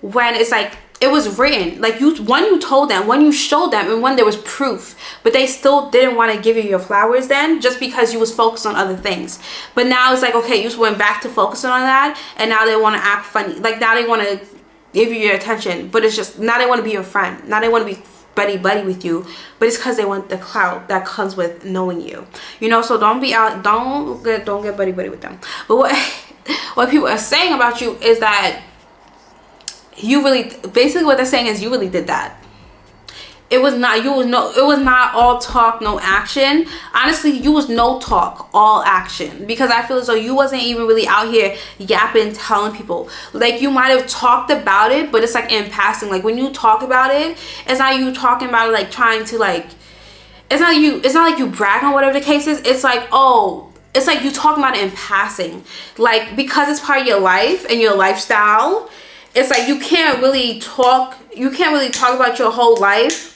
when it's like it was written. Like you told them, when you showed them, and when there was proof, but they still didn't want to give you your flowers then, just because you was focused on other things. But now it's like, okay, you just went back to focusing on that, and now they want to act funny. Like now they want to give you your attention, but it's just, now they want to be your friend. Now they want to be buddy with you, but it's because they want the clout that comes with knowing you. You know, so don't get buddy with them. But what people are saying about you is that you really, basically what they're saying is you really did that. It was not all talk, no action. Honestly, you was no talk, all action, because I feel as though you wasn't even really out here yapping, telling people. Like you might have talked about it, but it's like in passing. Like when you talk about it, it's not you talking about it like trying to like, it's not like you brag on whatever the case is. It's like, oh, it's like you talking about it in passing, like because it's part of your life and your lifestyle. It's like you can't really talk about your whole life.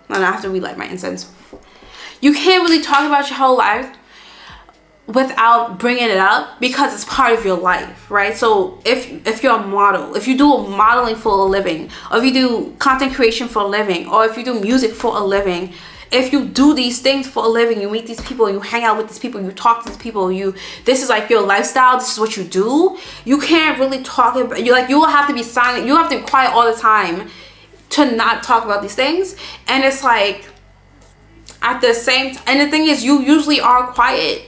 I have to relight my incense. You can't really talk about your whole life without bringing it up, because it's part of your life, right? So if you're a model, if you do modeling for a living, or if you do content creation for a living, or if you do music for a living, if you do these things for a living, you meet these people, you hang out with these people, you talk to these people, this is like your lifestyle, this is what you do, you can't really talk about, you will have to be silent, you have to be quiet all the time to not talk about these things. And it's like, at the same and the thing is, you usually are quiet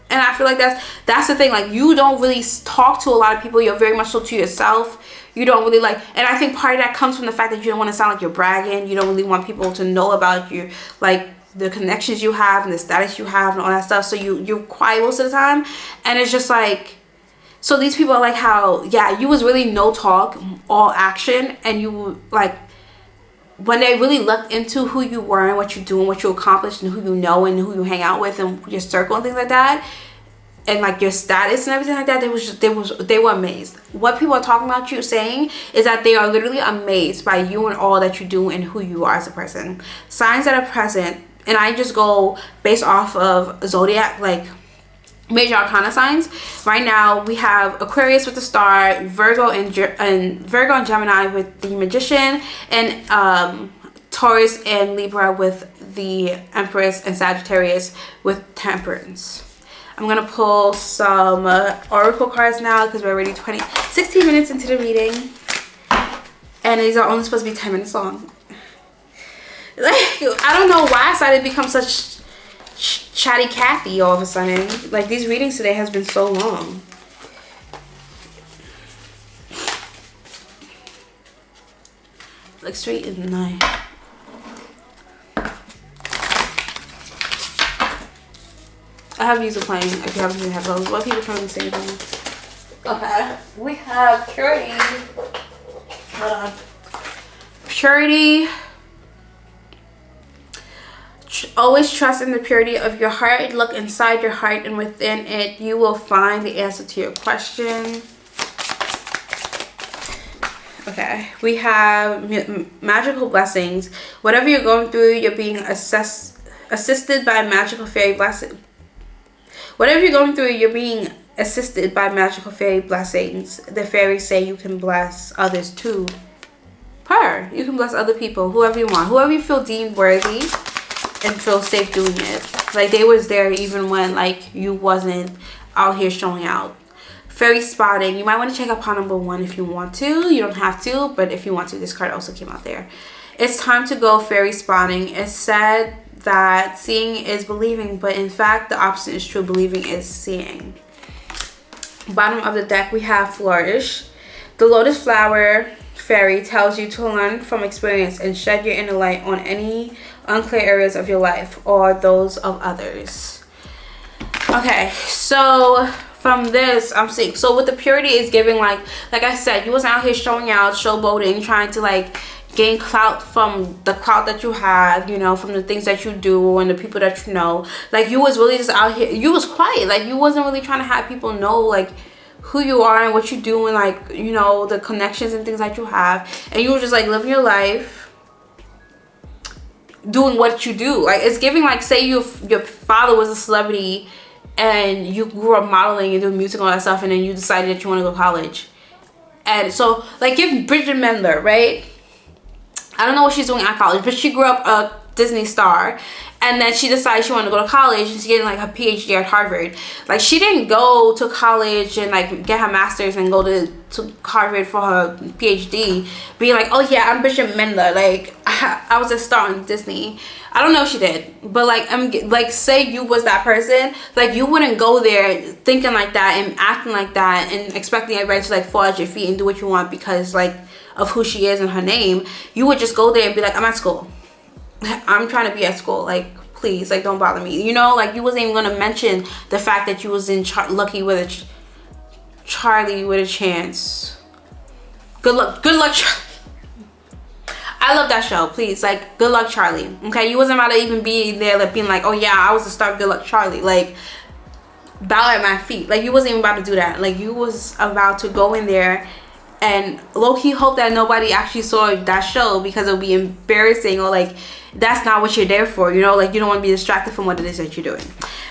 And I feel like that's the thing. Like, you don't really talk to a lot of people. You're very much so to yourself. You don't really like, and I think part of that comes from the fact that you don't want to sound like you're bragging. You don't really want people to know about you, like the connections you have and the status you have and all that stuff. So you're quiet most of the time. And it's just like, so these people are like, how, yeah, you was really no talk, all action. And you like, when they really looked into who you were and what you do and what you accomplished and who you know and who you hang out with and your circle and things like that, and like your status and everything like that, they were amazed. What people are talking about you saying is that they are literally amazed by you and all that you do and who you are as a person. Signs that are present, and I just go based off of zodiac, like major arcana signs. Right now we have Aquarius with the star, Virgo and Gemini with the Magician, and Taurus and Libra with the Empress, and Sagittarius with Temperance. I'm gonna pull some oracle cards now because we're already 16 minutes into the reading, and these are only supposed to be 10 minutes long. Like, I don't know why I decided to become such chatty Cathy all of a sudden. Like, these readings today has been so long. Like, straight is nice. I have music playing if you haven't seen headphones. What people trying to say to me? Okay. We have Purity. Hold on. Purity. Always trust in the purity of your heart. Look inside your heart, and within it you will find the answer to your question. Okay. We have magical blessings. Whatever you're going through, you're being assisted by magical fairy blessings. Whatever you're going through, you're being assisted by magical fairy blessings. The fairies say you can bless others too. You can bless other people, whoever you want, whoever you feel deemed worthy and feel safe doing it. Like, they was there even when like you wasn't out here showing out. Fairy spotting. You might want to check out pile number 1 if you want to. You don't have to, but if you want to, this card also came out there. It's time to go fairy spotting. It's said that seeing is believing, but in fact the opposite is true. Believing is seeing. Bottom of the deck we have flourish. The lotus flower fairy tells you to learn from experience and shed your inner light on any unclear areas of your life or those of others. Okay, so from this I'm seeing, so with the purity is giving like I said, you was out here showing out, showboating, trying to like gain clout from the clout that you have, you know, from the things that you do and the people that you know. Like, you was really just out here, you was quiet, like you wasn't really trying to have people know like who you are and what you do and like, you know, the connections and things that you have, and you were just like living your life, doing what you do. Like, it's giving like, say your father was a celebrity and you grew up modeling and doing music and all that stuff, and then you decided that you want to go to college. And so like, give Bridget Mendler, right? I don't know what she's doing at college, but she grew up a Disney star, and then she decided she wanted to go to college, and she's getting like her PhD at Harvard. Like, she didn't go to college and like get her master's and go to Harvard for her PhD, being like, oh yeah, I'm Bridget Mendler, like I was a star in Disney. I don't know if she did, but like, I'm like, say you was that person, like you wouldn't go there thinking like that and acting like that and expecting everybody to like fall at your feet and do what you want because like of who she is and her name. You would just go there and be like, I'm at school, I'm trying to be at school, like please, like don't bother me, you know. Like, you wasn't even gonna mention the fact that you was in Lucky with a Charlie with a Chance. Good luck Charlie. I love that show. Please, like, good luck Charlie. Okay, you wasn't about to even be there like being like, oh yeah, I was the star of Good Luck Charlie, like bow at my feet. Like, you wasn't even about to do that. Like, you was about to go in there and low-key hope that nobody actually saw that show because it would be embarrassing, or like that's not what you're there for, you know. Like, you don't want to be distracted from what it is that you're doing,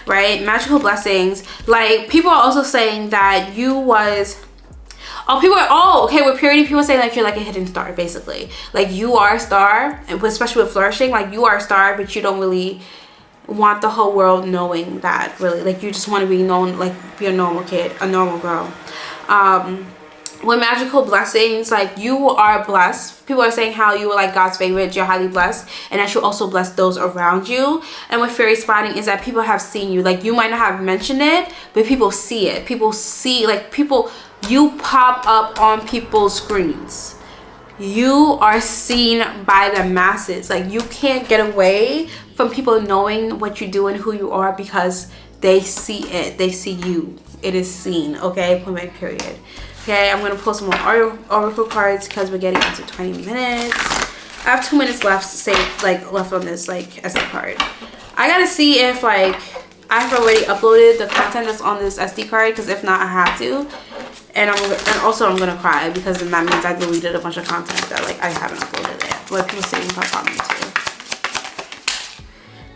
right? Magical blessings. Like, people are also saying that you was okay, with purity, people say like you're like a hidden star, basically. Like, you are a star, especially with flourishing. Like, you are a star, but you don't really want the whole world knowing that, really. Like, you just want to be known, like be a normal kid, a normal girl. with magical blessings, like you are blessed. People are saying how you are like God's favorite, you're highly blessed, and that you also bless those around you. And with fairy spotting is that people have seen you. Like you might not have mentioned it, but people see it. People see, like people, you pop up on people's screens. You are seen by the masses. Like you can't get away from people knowing what you do and who you are, because they see it. They see you. It is seen. Okay, point blank period. Okay, I'm gonna pull some more oracle cards because we're getting into 20 minutes. I have 2 minutes left, left on this like SD card. I gotta see if like I've already uploaded the content that's on this SD card, because if not, I have to. And also I'm gonna cry, because then that means I deleted a bunch of content that like I haven't uploaded yet. But people saying about me too.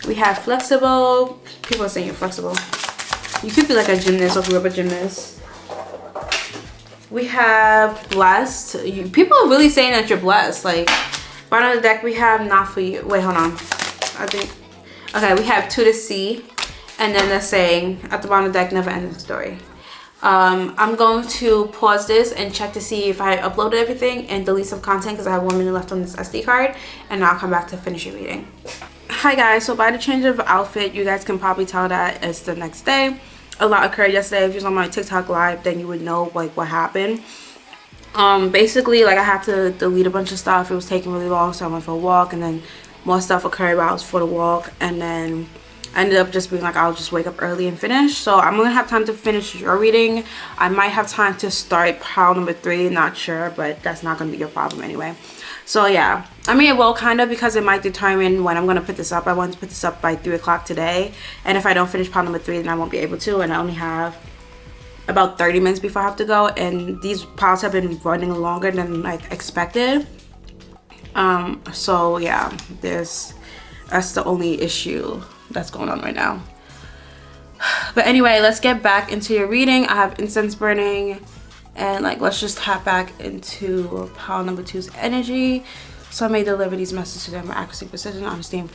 We have flexible. People are saying you're flexible. You could be like a gymnast or grew up a gymnast. We have blessed. People are really saying that you're blessed. Like, bottom of the deck, we have not for you. Wait, hold on. I think. Okay, we have to the sea. And then they're saying at the bottom of the deck, never ending story. I'm going to pause this and check to see if I uploaded everything and delete some content, because I have 1 minute left on this SD card. And I'll come back to finish your reading. Hi guys, so by the change of outfit, you guys can probably tell that it's the next day. A lot occurred yesterday. If you're on my TikTok live, then you would know like what happened. Basically, like I had to delete a bunch of stuff. It was taking really long, so I went for a walk, and then more stuff occurred while I was for the walk, and then I ended up just being like, I'll just wake up early and finish. So I'm gonna have time to finish your reading. I might have time to start pile number 3, not sure, but that's not gonna be your problem anyway. So yeah, I mean, well, kind of, because it might determine when I'm gonna put this up. I want to put this up by 3 o'clock today, and if I don't finish pile number 3, then I won't be able to, and I only have about 30 minutes before I have to go, and these piles have been running longer than like expected. So yeah, that's the only issue that's going on right now. But anyway, let's get back into your reading. I have incense burning, and like let's just tap back into pile number 2's energy. So I may deliver these messages to them with accuracy, precision, honesty and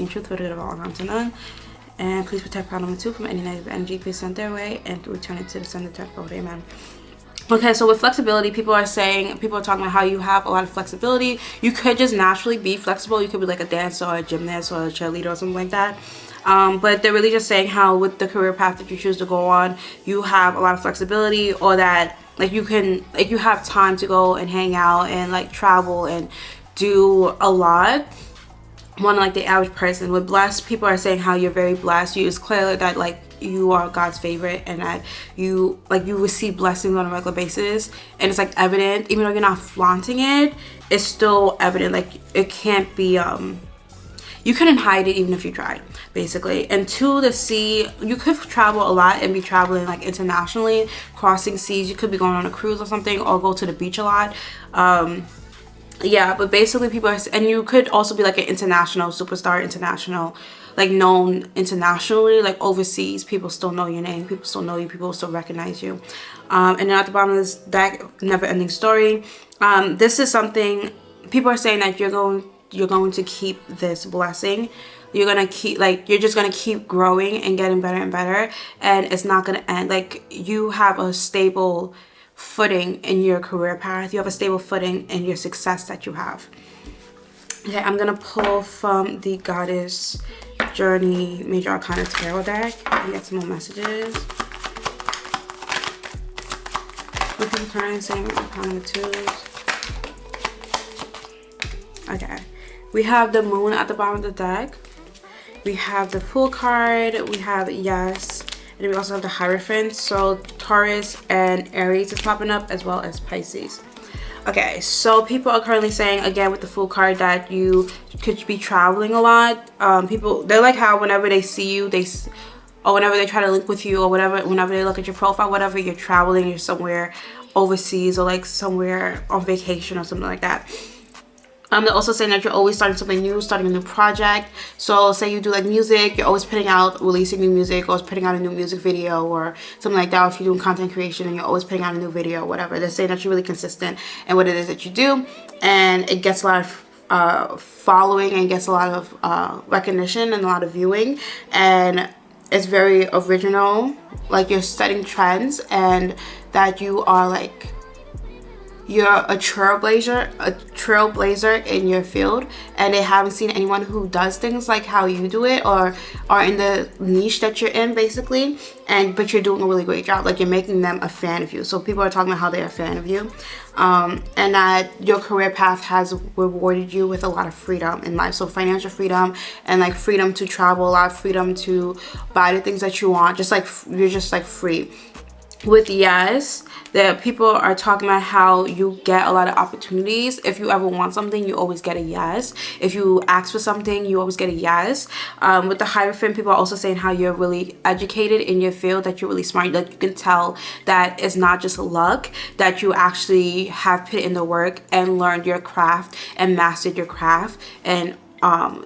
truth, for the good of all, harm to none. And please protect pile number 2 from any negative energy. Please send their way and return it to the sender tenfold. Amen. Okay, so with flexibility, people are talking about how you have a lot of flexibility. You could just naturally be flexible. You could be like a dancer or a gymnast or a cheerleader or something like that. But they're really just saying how with the career path that you choose to go on, you have a lot of flexibility, or that like you have time to go and hang out and like travel and do a lot. One like the average person. With blessed, people are saying how you're very blessed. It's clear that like you are God's favorite, and that you receive blessings on a regular basis, and it's like evident. Even though you're not flaunting it, it's still evident. Like it can't be you couldn't hide it even if you tried, basically. And to the sea, you could travel a lot and be traveling like internationally, crossing seas. You could be going on a cruise or something, or go to the beach a lot. Yeah, but basically people are, and you could also be like an international superstar, international, like known internationally, like overseas. People still know your name, people still know you, people still recognize you. And then at the bottom of this deck, never ending story. This is something people are saying that you're going to keep this blessing. You're gonna keep, like, you're just gonna keep growing and getting better and better, and it's not gonna end. Like, you have a stable footing in your career path. You have a stable footing in your success that you have. Okay, I'm gonna pull from the Goddess Journey Major Arcana Tarot deck and get some more messages. Looking turn, same Arcana 2s. Okay, we have the Moon at the bottom of the deck. We have the Fool card. We have Yes. And we also have the Hierophant. So Taurus and Aries is popping up, as well as Pisces. Okay, so people are currently saying, again with the Fool card, that you could be traveling a lot. People, they're like how whenever they see you, or whenever they try to link with you, or whatever, whenever they look at your profile, whatever, you're traveling, you're somewhere overseas, or like somewhere on vacation or something like that. They're also saying that you're always starting something new, starting a new project. So say you do like music, you're always releasing new music, or putting out a new music video or something like that. Or if you're doing content creation and you're always putting out a new video or whatever, they're saying that you're really consistent in what it is that you do, and it gets a lot of following, and gets a lot of recognition and a lot of viewing, and it's very original. Like you're setting trends, and that you are like you're a trailblazer in your field, and they haven't seen anyone who does things like how you do it, or are in the niche that you're in basically, but you're doing a really great job. Like, you're making them a fan of you. So people are talking about how they're a fan of you, and that your career path has rewarded you with a lot of freedom in life. So financial freedom, and like freedom to travel, a lot of freedom to buy the things that you want. Just like you're just like free. With yes, that people are talking about how you get a lot of opportunities. If you ever want something, you always get a yes. If you ask for something, you always get a yes. With the Hierophant, people are also saying how you're really educated in your field, that you're really smart. Like, you can tell that it's not just luck, that you actually have put in the work and learned your craft and mastered your craft. And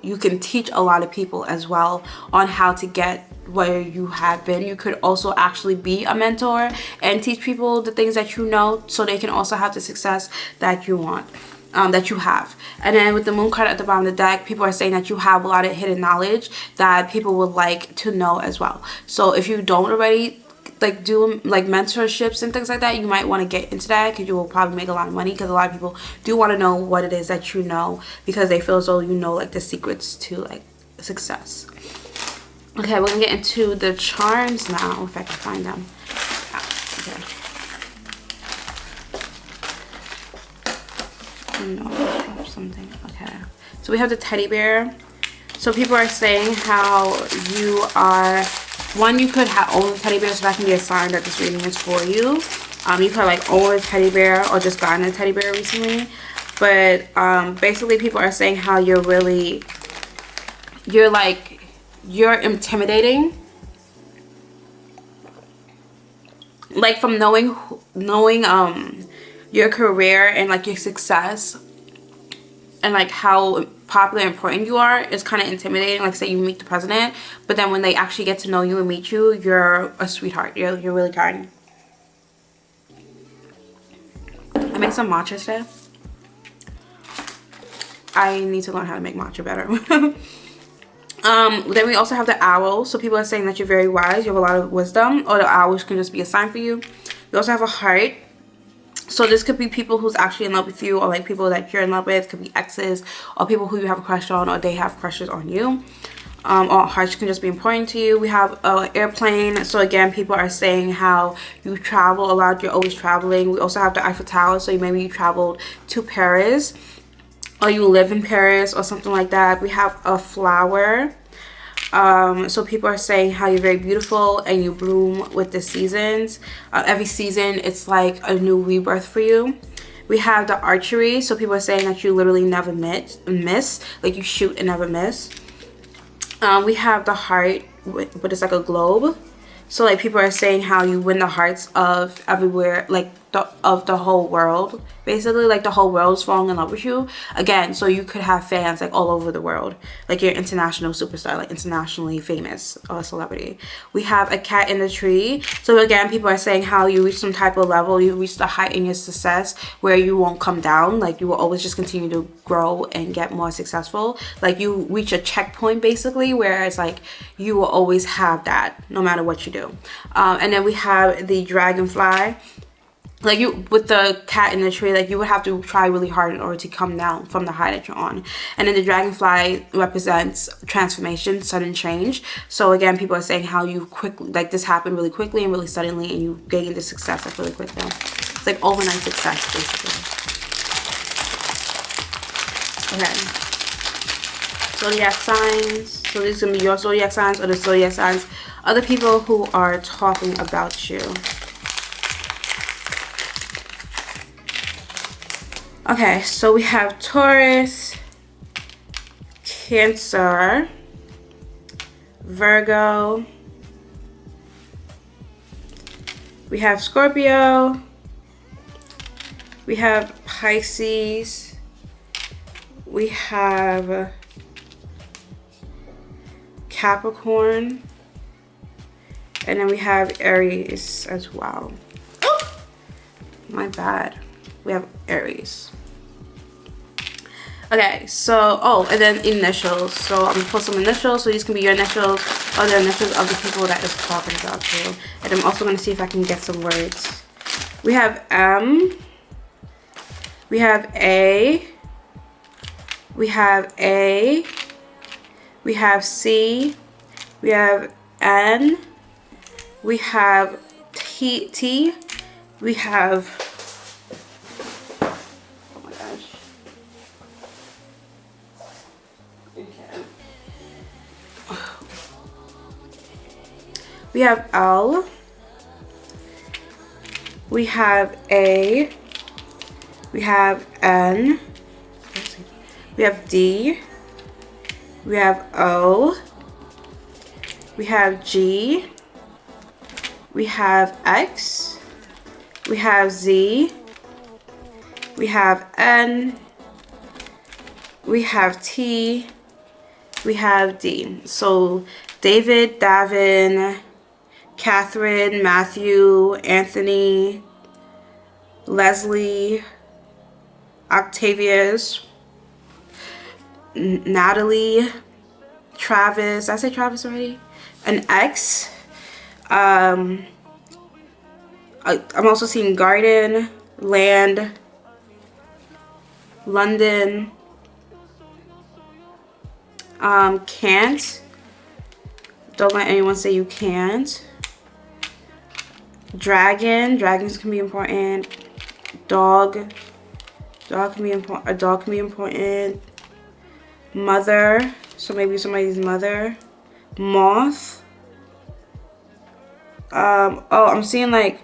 you can teach a lot of people as well on how to get where you have been. You could also actually be a mentor and teach people the things that you know, so they can also have the success that you want, that you have. And then with the Moon card at the bottom of the deck, people are saying that you have a lot of hidden knowledge that people would like to know as well. So if you don't already like do like mentorships and things like that, you might want to get into that, because you will probably make a lot of money, because a lot of people do want to know what it is that you know, because they feel as though you know like the secrets to like success. Okay, we're gonna get into the charms now, if I can find them. Okay. No, something. Okay. So we have the teddy bear. So people are saying how you are, one, you could own a teddy bear, so that can be a sign that this reading is for you. You could like own a teddy bear or just gotten a teddy bear recently. But basically people are saying how you're intimidating, like from knowing your career and like your success and like how popular and important you are is kind of intimidating. Like, say you meet the president, but then when they actually get to know you and meet you, you're a sweetheart. You're really kind. I made some matcha today. I need to learn how to make matcha better. Then we also have the owl. So people are saying that you're very wise, you have a lot of wisdom, or the owls can just be a sign for you. We also have a heart. So this could be people who's actually in love with you, or like people that you're in love with. Could be exes, or people who you have a crush on, or they have crushes on you. Or hearts can just be important to you. We have an airplane. So again, people are saying how you travel a lot, you're always traveling. We also have the Eiffel Tower. So maybe you traveled to Paris, or you live in Paris, or something like that. We have a flower. So people are saying how you're very beautiful and you bloom with the seasons. Every season it's like a new rebirth for you. We have the archery. So people are saying that you literally never miss, like you shoot and never miss. We have the heart, but it's like a globe. So like people are saying how you win the hearts of everywhere, like of the whole world, basically. Like the whole world's falling in love with you again. So you could have fans like all over the world, like you're an international superstar, like internationally famous celebrity. We have a cat in the tree. So again, people are saying how you reach some type of level, you reach the height in your success where you won't come down. Like you will always just continue to grow and get more successful. Like you reach a checkpoint basically, where it's like you will always have that no matter what you do. And then we have the dragonfly. Like you, with the cat in the tree, like you would have to try really hard in order to come down from the high that you're on. And then the dragonfly represents transformation, sudden change. So again, people are saying how you quickly, like this happened really quickly and really suddenly, and you gained the success like really quickly. It's like overnight success basically. Okay. Zodiac signs. So these are gonna be your zodiac signs, or the zodiac signs other people who are talking about you. Okay, so we have Taurus, Cancer, Virgo, we have Scorpio, we have Pisces, we have Capricorn, and then we have Aries as well. Oh, my bad. We have Aries. Okay, so, oh, and then initials. So I'm gonna put some initials. So these can be your initials, or the initials of the people that is talking about you. And I'm also gonna see if I can get some words. We have M, We have A. We have A. We have C. We have N. We have T. We have, oh my gosh. Okay. We have L. We have A. We have N. We have D. We have O. We have G. We have X. We have Z. We have N. We have T. We have D. So David, Davin, Catherine, Matthew, Anthony, Leslie, Octavius, Natalie, Travis. Did I say Travis already? An X. I'm also seeing Garden, Land, London, can't. Don't let anyone say you can't. Dragon. Dragons can be important. Dog. Dog can be important. A dog can be important. Mother. So maybe somebody's mother. Moth. Oh, I'm seeing like,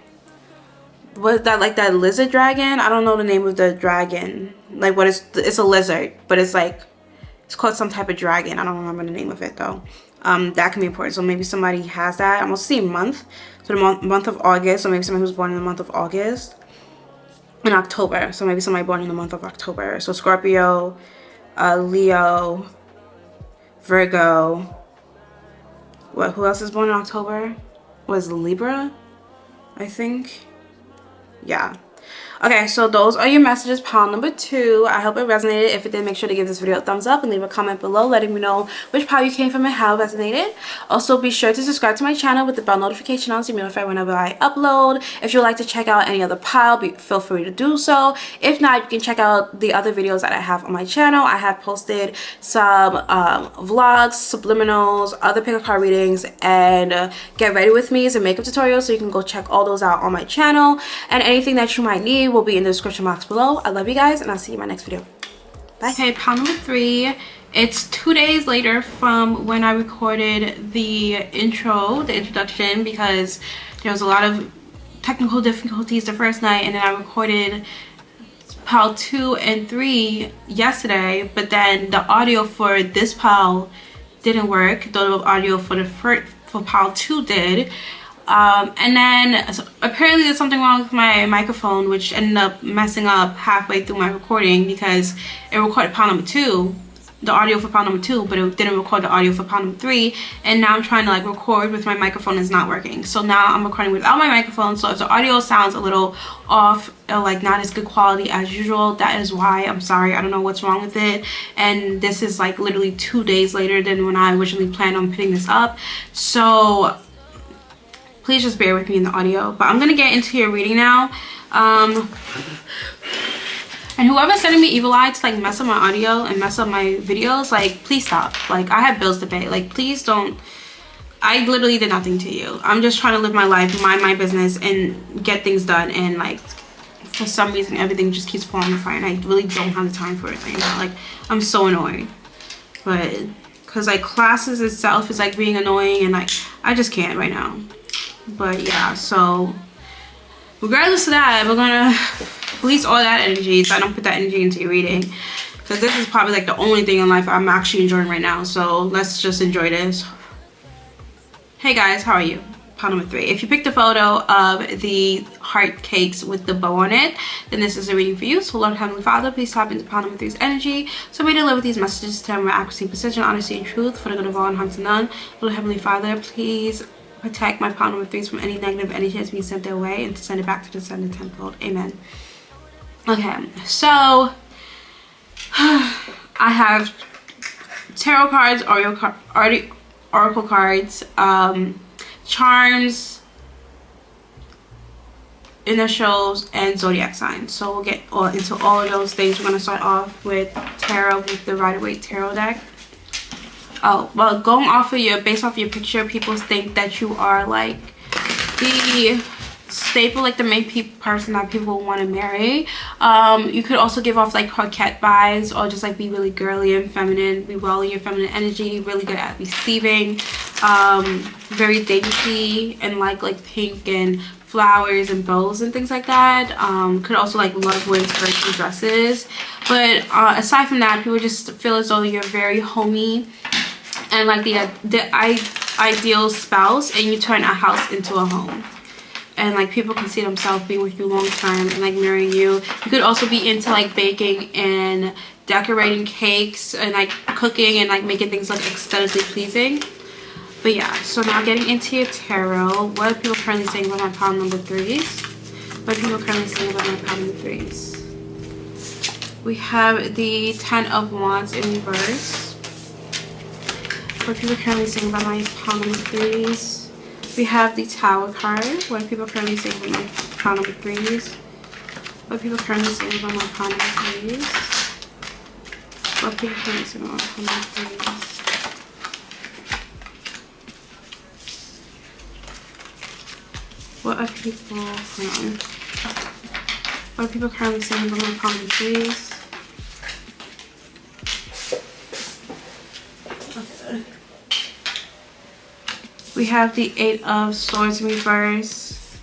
what is that, like that lizard dragon? I don't know the name of the dragon. Like what is, it's a lizard, but it's like, it's called some type of dragon. I don't remember the name of it though. That can be important. So maybe somebody has that. I'm also seeing month. So the month of August. So maybe somebody who's born in the month of August. In October. So maybe somebody born in the month of October. So Scorpio, Leo, Virgo. What? Who else is born in October? Was Libra, I think. Yeah. Okay, so those are your messages, pile number 2. I hope it resonated. If it did, make sure to give this video a thumbs up and leave a comment below letting me know which pile you came from and how it resonated. Also, be sure to subscribe to my channel with the bell notification on so you'll be notified whenever I upload. If you'd like to check out any other pile, feel free to do so. If not, you can check out the other videos that I have on my channel. I have posted some vlogs, subliminals, other pick a card readings, and get ready with me is a makeup tutorial, so you can go check all those out on my channel. And anything that you might need will be in the description box below. I love you guys, and I'll see you in my next video. Bye. Okay, pile number 3. It's 2 days later from when I recorded the introduction, because there was a lot of technical difficulties the first night, and then I recorded pile 2 and 3 yesterday, but then the audio for this pile didn't work. The audio for pile 2 did. And then so apparently there's something wrong with my microphone, which ended up messing up halfway through my recording, because it recorded pile number 2, the audio for pile number 2, but it didn't record the audio for pile number 3. And now I'm trying to like record with my microphone, is not working. So now I'm recording without my microphone. So if the audio sounds a little off or like not as good quality as usual, that is why. I'm sorry, I don't know what's wrong with it. And this is like literally 2 days later than when I originally planned on putting this up. So please just bear with me in the audio. But I'm gonna get into your reading now. And whoever's sending me evil eye to like mess up my audio and mess up my videos, like please stop. Like I have bills to pay. Like please don't. I literally did nothing to you. I'm just trying to live my life, mind my business, and get things done. And like for some reason everything just keeps falling apart, and I really don't have the time for it right now. Like I'm so annoyed. But because like classes itself is like being annoying, and like I just can't right now. But yeah, so regardless of that, we're gonna release all that energy, so I don't put that energy into your reading, because this is probably like the only thing in life I'm actually enjoying right now. So let's just enjoy this. Hey guys, how are you? Pile number 3. If you picked a photo of the heart cakes with the bow on it, then this is a reading for you. So Lord Heavenly Father, please tap into pile number 3's energy, so we deliver these messages to them with accuracy, precision, honesty, and truth for the good of all and harm to none. Lord Heavenly Father, please protect my pile number 3s from any negative energy that's being sent their way, and to send it back to the sender tenfold. Amen. Okay, so I have tarot cards, oracle cards, charms, initials, and zodiac signs. So we'll get into all of those things. We're going to start off with tarot with the Rider-Waite tarot deck. Oh, well, going off of based off your picture, people think that you are like the staple, like the main person that people want to marry. You could also give off like coquette vibes, or just like be really girly and feminine, be well in your feminine energy, really good at receiving, very dainty, and like pink and flowers and bows and things like that. Could also like love wearing skirts and dresses, but aside from that, people just feel as though you're very homey and like the ideal spouse, and you turn a house into a home, and like people can see themselves being with you long term and like marrying you. You could also be into like baking and decorating cakes and like cooking and like making things look aesthetically pleasing. But yeah, so now getting into your tarot, what are people currently saying about my pile number 3s? What are people currently saying about my pile number 3s? We have the 10 of Wands in reverse. What are people currently saying about my pile number 3s? We have the Tower card. What are people currently saying about my pile number 3s? What are people currently saying about my pile number 3s? What are people currently saying about my pile number 3s? What are people, what are people currently saying about my palm trees? Okay. We have the 8 of Swords in reverse.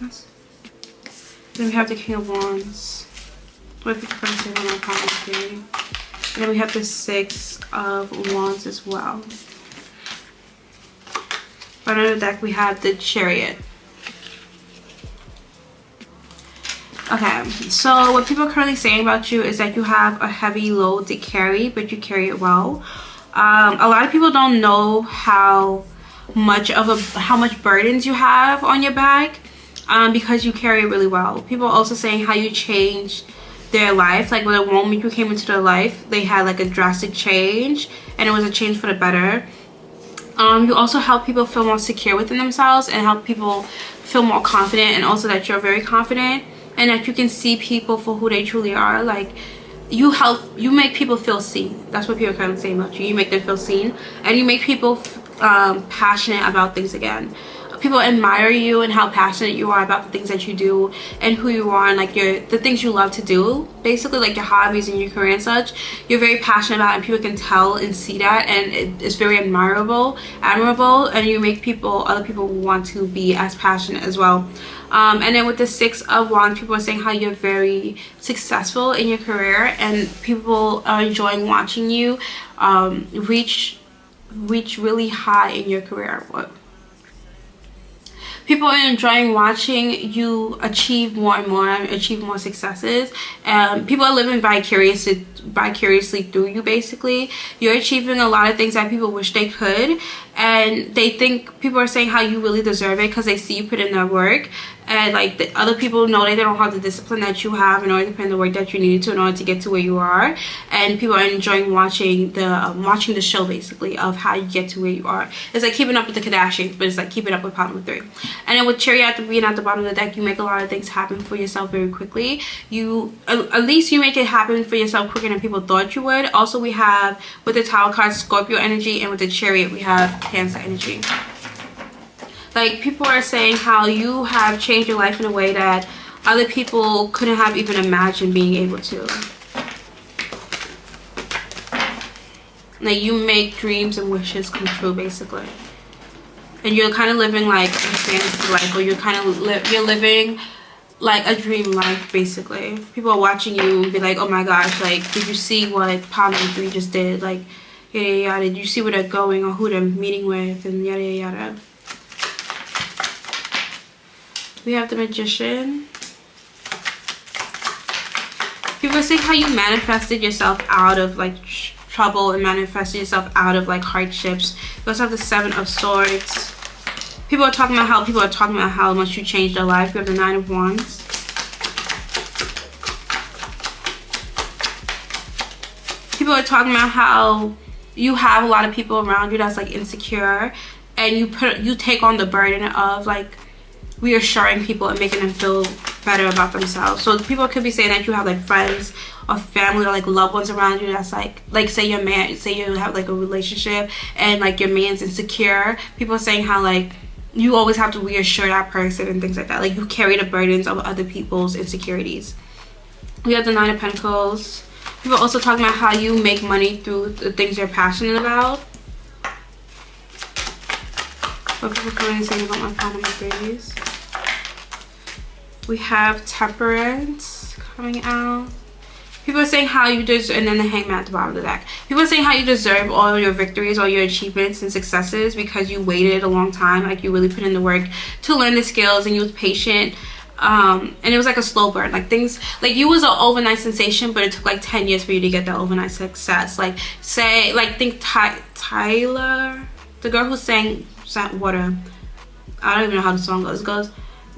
Then we have the King of Wands. What are people currently saying about my palm tree? And then we have the 6 of Wands as well. Bottom of the deck, we have the Chariot. Okay, so what people are currently saying about you is that you have a heavy load to carry, but you carry it well. A lot of people don't know how much burdens you have on your back, because you carry it really well. People are also saying how you change their life. Like when the moment you came into their life, they had like a drastic change, and it was a change for the better. You also help people feel more secure within themselves and help people feel more confident, and also that you're very confident. And that you can see people for who they truly are. Like you make people feel seen. That's what people are kind of saying about you. You make them feel seen, and you make people passionate about things again. People admire you and how passionate you are about the things that you do and who you are, and like the things you love to do, basically like your hobbies and your career and such. You're very passionate about it, and people can tell and see that, and it's very admirable, and you make other people want to be as passionate as well. And then with the 6 of Wands, people are saying how you're very successful in your career, and people are enjoying watching you reach really high in your career. People are enjoying watching you achieve more and more, achieve more successes. People are living vicariously through you, basically. You're achieving a lot of things that people wish they could, and they think, people are saying how you really deserve it because they see you put in their work, and like the other people know they don't have the discipline that you have in order to put in the work that you need to in order to get to where you are. And people are enjoying watching the show, basically, of how you get to where you are. It's like keeping up with the Kardashians, but it's like keeping up with pile number 3. And then with Chariot being at the bottom of the deck, you make a lot of things happen for yourself very quickly. At least you make it happen for yourself quicker than people thought you would. Also, we have with the Tower card Scorpio energy, and with the Chariot we have Cancer energy. Like people are saying how you have changed your life in a way that other people couldn't have even imagined being able to. Like you make dreams and wishes come true, basically. And you're kind of living like a fantasy life, or you're living like a dream life, basically. People are watching you and be like, oh my gosh, like did you see what Palm 3 just did? Like yada yada yada. Did you see where they're going or who they're meeting with, and yada yada yada. We have the Magician. People are saying how you manifested yourself out of like trouble and manifested yourself out of like hardships. We also have the 7 of Swords. People are talking about how much you changed their life. We have the 9 of Wands. People are talking about how you have a lot of people around you that's like insecure, and you take on the burden of like reassuring people and making them feel better about themselves. So people could be saying that you have like friends or family or like loved ones around you that's like say your man, say you have like a relationship and like your man's insecure. People are saying how like you always have to reassure that person and things like that. Like you carry the burdens of other people's insecurities. We have the 9 of Pentacles. People are also talking about how you make money through the things you're passionate about. What people currently saying about my pile number 3s. We have Temperance coming out. People are saying how you deserve, and then the Hangman at the bottom of the deck. People are saying how you deserve all your victories, all your achievements and successes because you waited a long time. Like you really put in the work to learn the skills and you was patient. And it was like a slow burn. Like things, like you was an overnight sensation, but it took like 10 years for you to get that overnight success. Like say, like think Tyler, the girl who sang Water. I don't even know how the song goes. It goes,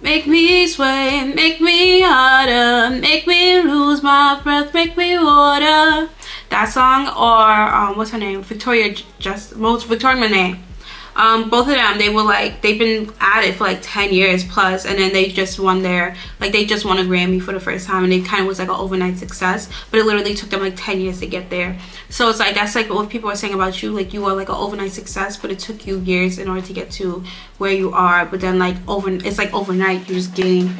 make me sway, make me harder, make me lose my breath, make me water. That song, or what's her name? Victoria Monet. Both of them, they were like, they've been at it for like 10 years plus, and then they just won their, like they just won a Grammy for the first time, and it kind of was like an overnight success, but it literally took them like 10 years to get there. So it's like, that's like what people are saying about you, like you are like an overnight success, but it took you years in order to get to where you are. But then like it's like overnight you just gain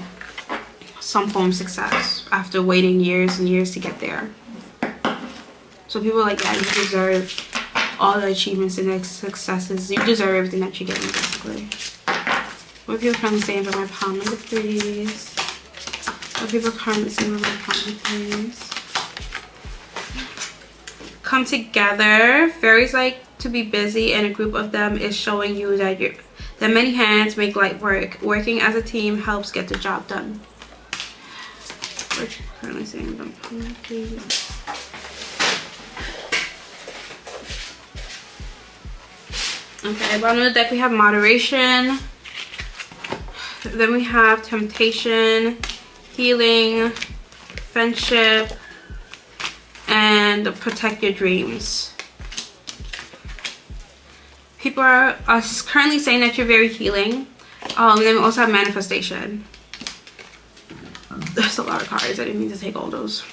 some form of success after waiting years and years to get there. So people are like, yeah, you deserve all the achievements and the successes. You deserve everything that you're getting, basically. What people currently saying about my palm number 3s? What people currently saying about my palm number 3s? Come together. Fairies like to be busy, and a group of them is showing you that that many hands make light work. Working as a team helps get the job done. What people currently saying about my palm number 3s? Okay, bottom of the deck we have Moderation. Then we have Temptation, Healing, Friendship, and Protect Your Dreams. People are currently saying that you're very healing. And then we also have Manifestation. There's a lot of cards. I didn't mean to take all those.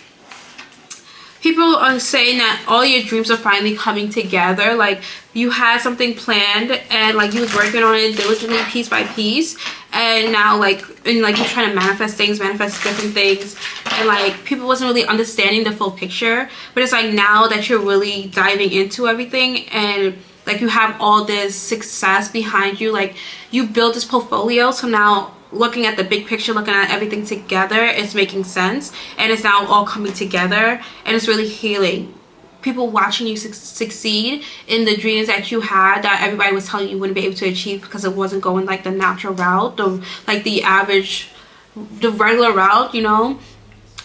People are saying that all your dreams are finally coming together. Like you had something planned and like you was working on it diligently piece by piece, and now like you're trying to manifest things, manifest different things, and like people wasn't really understanding the full picture. But it's like now that you're really diving into everything, and like you have all this success behind you, like you built this portfolio, so now looking at the big picture, looking at everything together, it's making sense, and it's now all coming together, and it's really healing. People watching you succeed in the dreams that you had that everybody was telling you wouldn't be able to achieve because it wasn't going like the natural route, the average, the regular route, you know.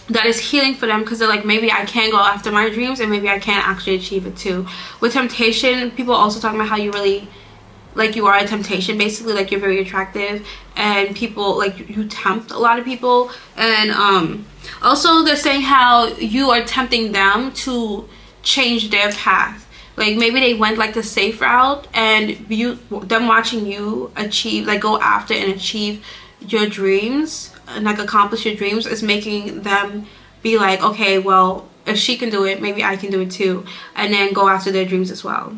That is healing for them because they're like, maybe I can go after my dreams and maybe I can actually achieve it too. With Temptation, people are also talking about how you really, like you are a temptation, basically, like you're very attractive, and people like you tempt a lot of people. And also they're saying how you are tempting them to change their path. Like maybe they went like the safe route, and them watching you achieve, like go after and achieve your dreams and like accomplish your dreams is making them be like, okay, well, if she can do it, maybe I can do it too, and then go after their dreams as well.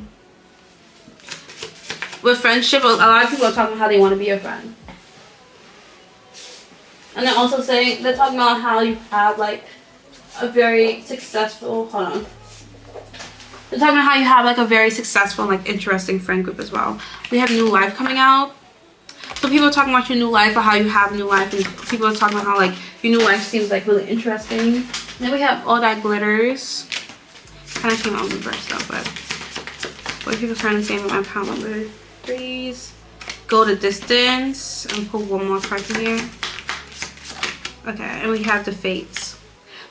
With Friendship, a lot of people are talking about how they want to be your friend. And they're also saying, they're talking about how you have like a very successful, hold on. They're talking about how you have like a very successful, like interesting friend group as well. We have New Life coming out. So people are talking about your new life or how you have a new life, and people are talking about how like your new life seems like really interesting. And then we have All That Glitters. Kind of came out reversed though, but what are people trying to say about my pile number 3s? Go the Distance, and pull one more card from here. Okay, and we have the Fates.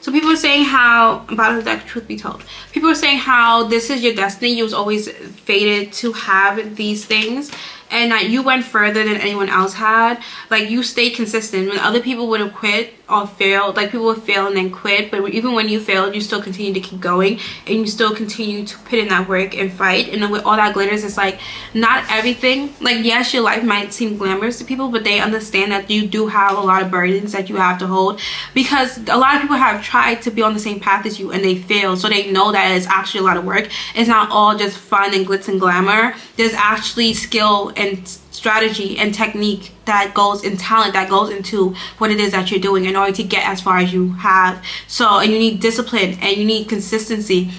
So people are saying how, bottom of the deck, truth be told, people are saying how this is your destiny. You was always fated to have these things, and that you went further than anyone else had. Like you stayed consistent when other people would have quit or failed. Like people would fail and then quit, but even when you failed, you still continue to keep going, and you still continue to put in that work and fight. And then with all that glitters, it's like not everything, like yes, your life might seem glamorous to people, but they understand that you do have a lot of burdens that you have to hold, because a lot of people have tried to be on the same path as you and they failed. So they know that it's actually a lot of work. It's not all just fun and glitz and glamour. There's actually skill and strategy and technique that goes in, talent that goes into what it is that you're doing in order to get as far as you have. So, and you need discipline, and you need consistency,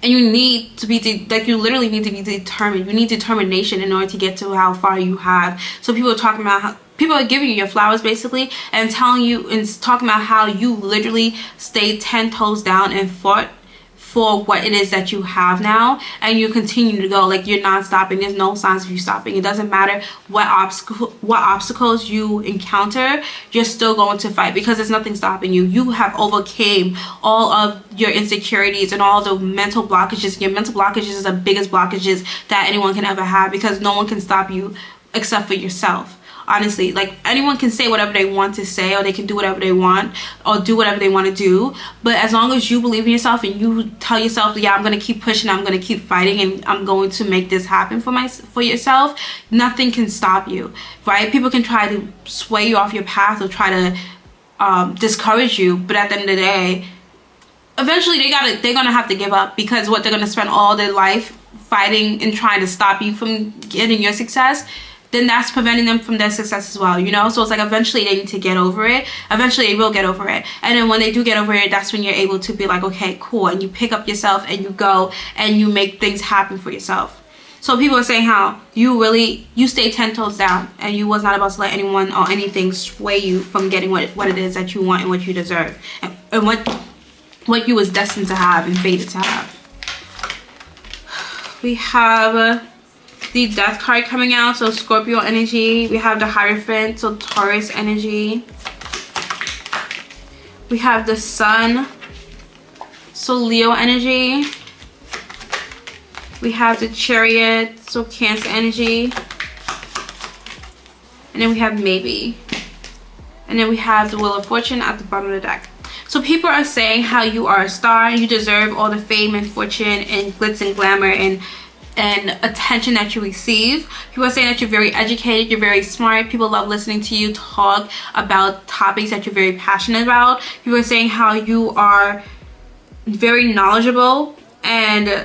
and you need to be like, you literally need to be determined. You need determination in order to get to how far you have. So people are talking about how people are giving you your flowers basically, and telling you and talking about how you literally stayed 10 toes down and fought for what it is that you have now, and you continue to go. Like, you're not stopping. There's no signs of you stopping. It doesn't matter what obstacles you encounter, you're still going to fight, because there's nothing stopping you. You have overcame all of your insecurities and all the mental blockages. Your mental blockages is the biggest blockages that anyone can ever have, because no one can stop you except for yourself. Honestly, like, anyone can say whatever they want to say, or they can do whatever they want, or do whatever they want to do, but as long as you believe in yourself and you tell yourself, yeah, I'm gonna keep pushing, I'm gonna keep fighting, and I'm going to make this happen for yourself, nothing can stop you, right? People can try to sway you off your path or try to discourage you, but at the end of the day, eventually they're gonna have to give up, because what, they're gonna spend all their life fighting and trying to stop you from getting your success, then that's preventing them from their success as well, you know? So it's like, eventually they need to get over it. Eventually they will get over it. And then when they do get over it, that's when you're able to be like, okay, cool. And you pick up yourself and you go and you make things happen for yourself. So people are saying how you stay 10 toes down, and you was not about to let anyone or anything sway you from getting what it is that you want and what you deserve, and what you was destined to have and fated to have. We have the Death card coming out, so Scorpio energy. We have the Hierophant, so Taurus energy. We have the Sun, so Leo energy. We have the Chariot, so Cancer energy. And then we have Maybe. And then we have the Wheel of Fortune at the bottom of the deck. So people are saying how you are a star, you deserve all the fame and fortune and glitz and glamour and attention that you receive. People are saying that you're very educated, you're very smart, people love listening to you talk about topics that you're very passionate about. People are saying how you are very knowledgeable and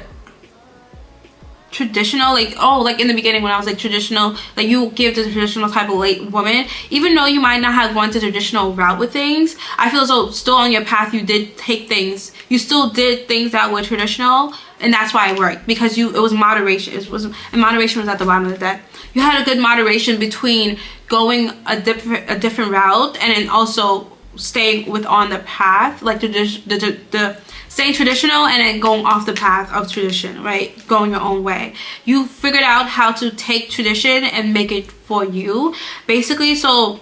traditional, like, oh, like in the beginning when I was like traditional, like you give the traditional type of late woman, even though you might not have gone the traditional route with things, I feel as though still on your path you did take things, you still did things that were traditional, and that's why it worked, because it was moderation. And moderation was at the bottom of the deck. You had a good moderation between going a different route and then also staying on the path, like the staying traditional and then going off the path of tradition, right? Going your own way. You figured out how to take tradition and make it for you, basically. So,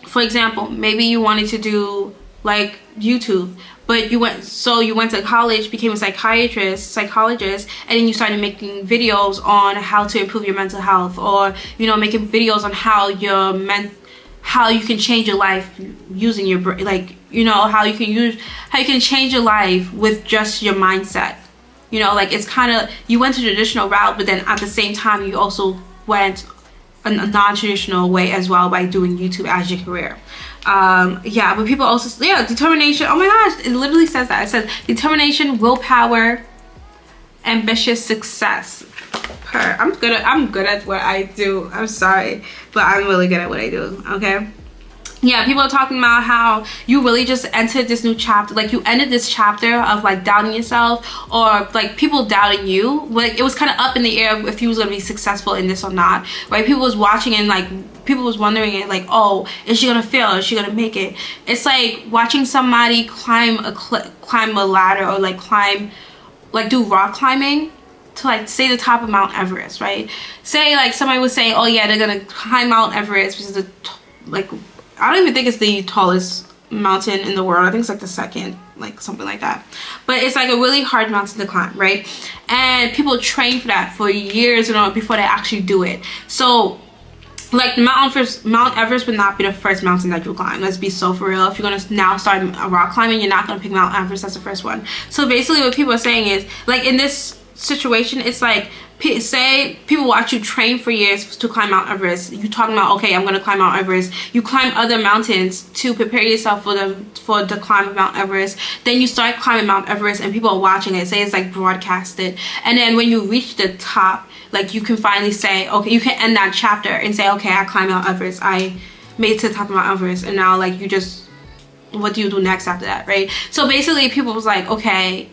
for example, maybe you wanted to do like YouTube, but you went to college, became a psychologist, and then you started making videos on how to improve your mental health, or making videos on how you can change your life using your brain, like how you can change your life with just your mindset. Like, it's kind of, you went to traditional route, but then at the same time you also went a non-traditional way as well by doing YouTube as your career. Yeah, but people also, determination. Oh my gosh, it literally says that. It says determination, willpower, ambitious success. I'm good at what I do. I'm sorry, but I'm really good at what I do. Okay. Yeah, people are talking about how you really just entered this new chapter. Like, you ended this chapter of like doubting yourself, or like people doubting you. Like, it was kind of up in the air if you was gonna be successful in this or not, right? People was watching and like people was wondering, like, oh, is she gonna fail? Is she gonna make it? It's like watching somebody climb a ladder, or like do rock climbing to like say the top of Mount Everest, right? Say like somebody was saying, oh yeah, they're gonna climb Mount Everest, which is I don't even think it's the tallest mountain in the world. I think it's like the second, like something like that. But it's like a really hard mountain to climb, right? And people train for that for years before they actually do it. So like Mount Everest would not be the first mountain that you climb. Let's be so for real. If you're gonna now start rock climbing, you're not gonna pick Mount Everest as the first one. So basically what people are saying is, like, in this situation, it's like, say people watch you train for years to climb Mount Everest. You talking about, okay, I'm gonna climb Mount Everest. You climb other mountains to prepare yourself for the climb of Mount Everest. Then you start climbing Mount Everest and people are watching it. Say it's like broadcasted, and then when you reach the top, like, you can finally say, okay, you can end that chapter and say, okay, I climbed Mount Everest, I made it to the top of Mount Everest, and now, like, you just, what do you do next after that, right? So basically people was like, okay,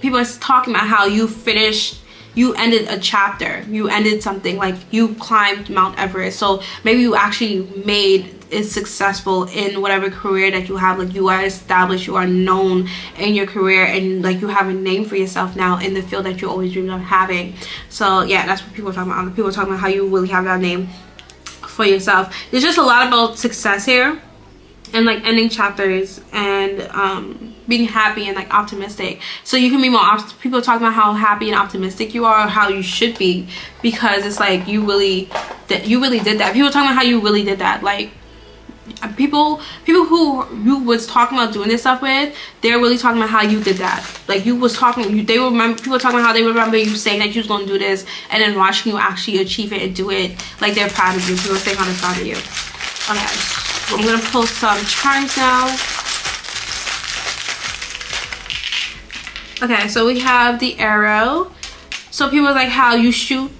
people are talking about how you finished, you ended a chapter, you ended something, like you climbed Mount Everest. So maybe you actually made it successful in whatever career that you have. Like, you are established, you are known in your career, and like you have a name for yourself now in the field that you always dreamed of having. So yeah, that's what people are talking about. People are talking about how you really have that name for yourself. There's just a lot about success here, and like ending chapters, and being happy and like optimistic. So you can be more people talking about how happy and optimistic you are, or how you should be, because it's like you really did that. People talking about how you really did that. Like, people who you was talking about doing this stuff with, they're really talking about how you did that. Like, you was talking, they remember, people talking about how they remember you saying that you was going to do this, and then watching you actually achieve it and do it. Like, they're proud of you. People saying how they're proud of you. Okay, so I'm gonna post some charms now. Okay, so we have the arrow. So people are like how you don't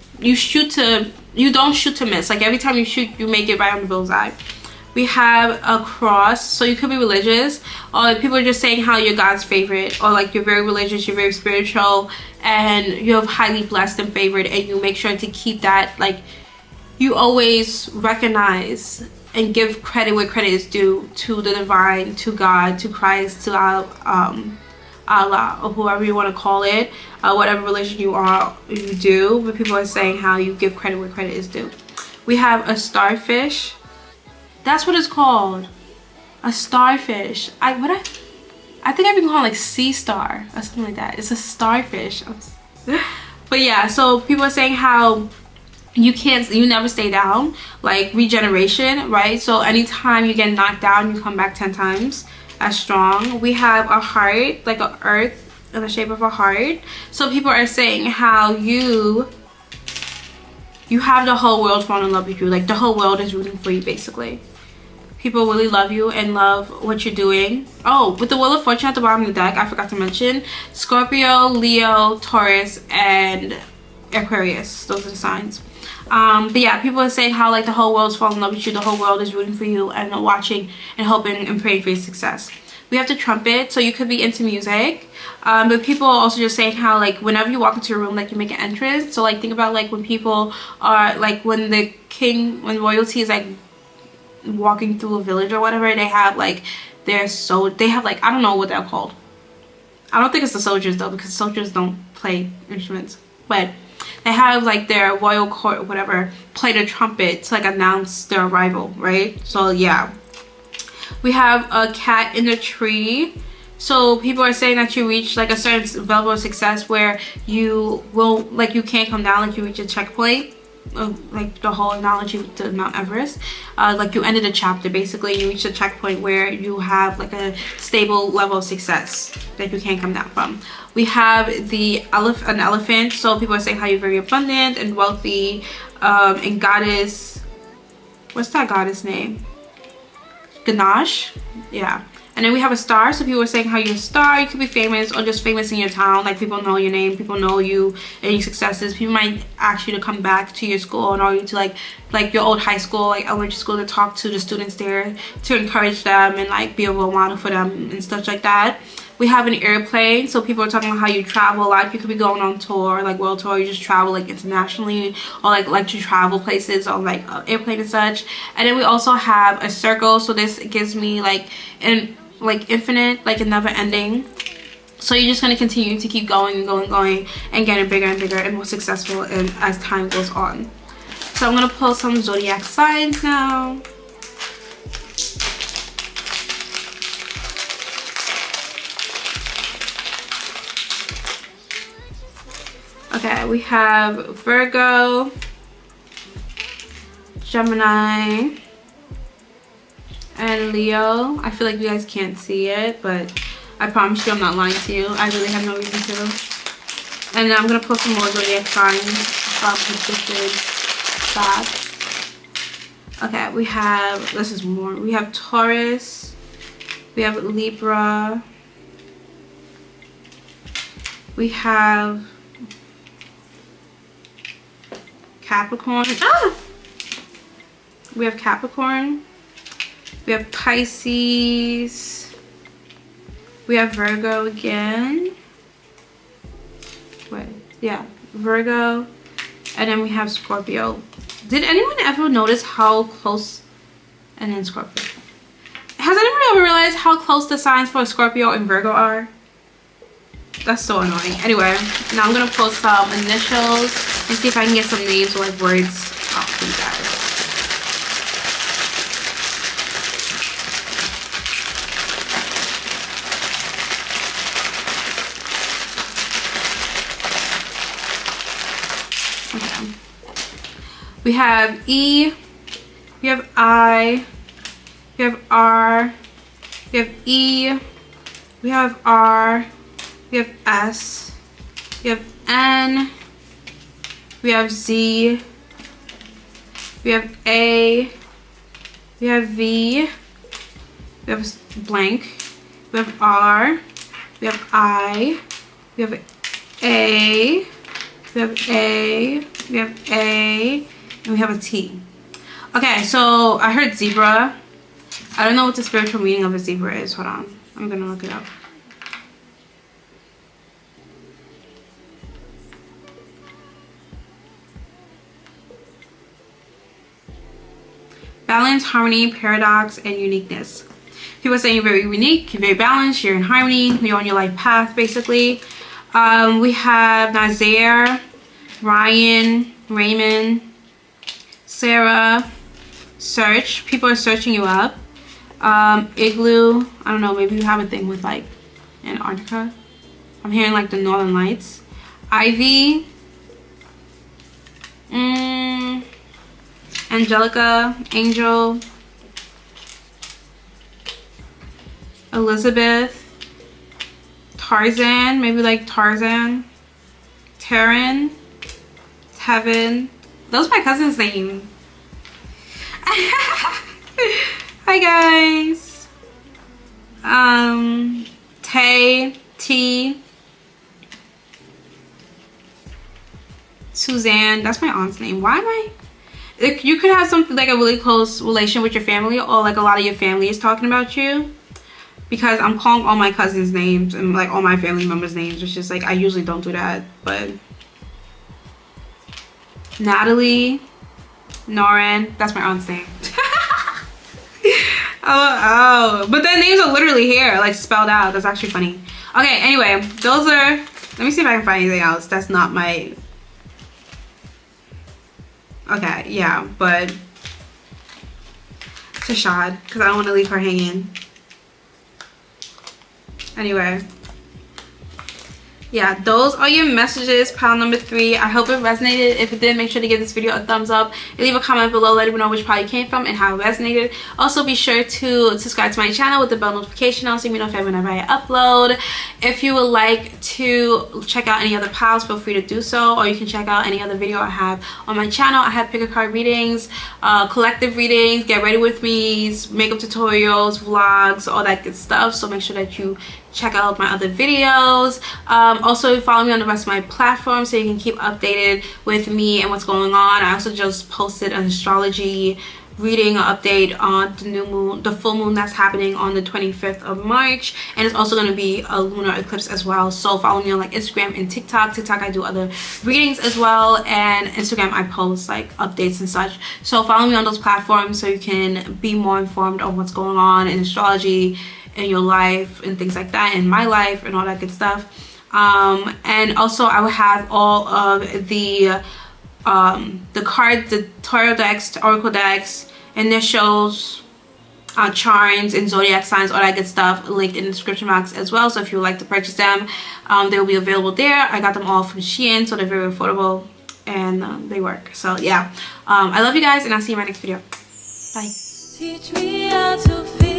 shoot to miss. Like, every time you shoot, you make it right on the bullseye. We have a cross, so you could be religious, or people are just saying how you're God's favorite, or like you're very religious, you're very spiritual, and you're highly blessed and favored, and you make sure to keep that. Like, you always recognize and give credit where credit is due to the divine, to God, to Christ, to Allah, or whoever you want to call it, whatever religion you do. But people are saying how you give credit where credit is due. We have a starfish. That's what it's called, a starfish. I think I've been calling like sea star or something like that. It's a starfish. But yeah, so people are saying how you never stay down, like regeneration, right? So anytime you get knocked down, you come back 10 times as strong. We have a heart, like an earth in the shape of a heart. So people are saying how you have the whole world fall in love with you. Like, the whole world is rooting for you, basically. People really love you and love what you're doing. Oh, with the Wheel of Fortune at the bottom of the deck, I forgot to mention Scorpio, Leo, Taurus, and Aquarius. Those are the signs. But yeah, people are saying how like the whole world's falling in love with you, the whole world is rooting for you and watching and hoping and praying for your success. We have the trumpet, so you could be into music. But people are also just saying how like whenever you walk into a room, like you make an entrance. So like think about like when people are like when royalty is like walking through a village or whatever, they have like they have like, I don't know what they're called. I don't think it's the soldiers though, because soldiers don't play instruments, but they have like their royal court or whatever play the trumpet to like announce their arrival, right? So yeah, we have a cat in the tree. So people are saying that you reach like a certain level of success where you will like you can't come down, like you reach a checkpoint. Like the whole analogy to Mount Everest, like you ended a chapter, basically you reach a checkpoint where you have like a stable level of success that you can't come down from. We have an elephant, so people are saying how you're very abundant and wealthy, and goddess, what's that goddess name? Ganesh, yeah. And then we have a star, so people are saying how you're a star. You could be famous or just famous in your town. Like people know your name, people know you and your successes. People might ask you to come back to your school and you to like your old high school, like elementary school, to talk to the students there, to encourage them and like be a role model for them and stuff like that. We have an airplane, so people are talking about how you travel a lot. You could be going on tour, like world tour. You just travel like internationally, or like to travel places on like an airplane and such. And then we also have a circle, so this gives me like infinite, like a never ending. So you're just going to continue to keep going and going and getting bigger and bigger and more successful and as time goes on. So I'm going to pull some zodiac signs now. Okay, we have Virgo, Gemini, and Leo. I feel like you guys can't see it, but I promise you I'm not lying to you. I really have no reason to. And then I'm gonna put some more zodiac signs from this back. Okay, we have, this is more. We have Taurus, we have Libra, we have Capricorn. We have Capricorn, we have Pisces, we have Virgo again. Wait, yeah, Virgo, and then we have Scorpio. Did anyone ever notice how close, and then Scorpio. Has anyone ever realized how close the signs for Scorpio and Virgo are? That's so annoying. Anyway, now I'm gonna post some initials and see if I can get some names or like words out for you guys. We have E, we have I, we have R, we have E, we have R, we have S, we have N, we have Z, we have A, we have V, we have blank, we have R, we have I, we have A, we have A, we have A, and we have a T. Okay, so I heard zebra. I don't know what the spiritual meaning of a zebra is. Hold on, I'm gonna look it up. Balance, harmony, paradox, and uniqueness. People say you're very unique, you're very balanced, you're in harmony, you're on your life path, basically. We have Nazaire, Ryan, Raymond, Sarah, search. People are searching you up. Igloo. I don't know. Maybe you have a thing with like Antarctica. I'm hearing like the Northern Lights. Ivy. Angelica. Angel. Elizabeth. Tarzan. Maybe like Tarzan. Taryn. Tevin. Those are my cousin's name. Hi guys. Tay, T, Suzanne. That's my aunt's name. Why am I? Like, you could have something like a really close relation with your family, or like a lot of your family is talking about you. Because I'm calling all my cousins' names and like all my family members' names. It's just like I usually don't do that, but Natalie. Norin, that's my aunt's name. oh, but their names are literally here, like spelled out. That's actually funny. Okay, anyway, those are, let me see if I can find anything else that's not my, okay, yeah, but Tashad, because I don't want to leave her hanging. Anyway, yeah, those are your messages, pile number 3. I hope it resonated. If it did, make sure to give this video a thumbs up and leave a comment below letting me know which pile you came from and how it resonated. Also, be sure to subscribe to my channel with the bell notification on so you know whenever I upload. If you would like to check out any other piles, feel free to do so, or you can check out any other video I have on my channel. I have pick a card readings, collective readings, get ready with me, makeup tutorials, vlogs, all that good stuff. So make sure that you check out my other videos. Also follow me on the rest of my platforms so you can keep updated with me and what's going on. I also just posted an astrology reading update on the new moon, the full moon that's happening on the 25th of March, and it's also going to be a lunar eclipse as well. So follow me on like Instagram and TikTok. I do other readings as well, and Instagram I post like updates and such. So follow me on those platforms so you can be more informed on what's going on in astrology in your life and things like that, in my life and all that good stuff. And also I will have all of the cards, the tarot decks, oracle decks, initials, charms and zodiac signs, all that good stuff linked in the description box as well. So if you would like to purchase them, they will be available there. I got them all from Shein, so they're very affordable and they work. So yeah, I love you guys, and I'll see you in my next video. Bye. Teach me how to feel.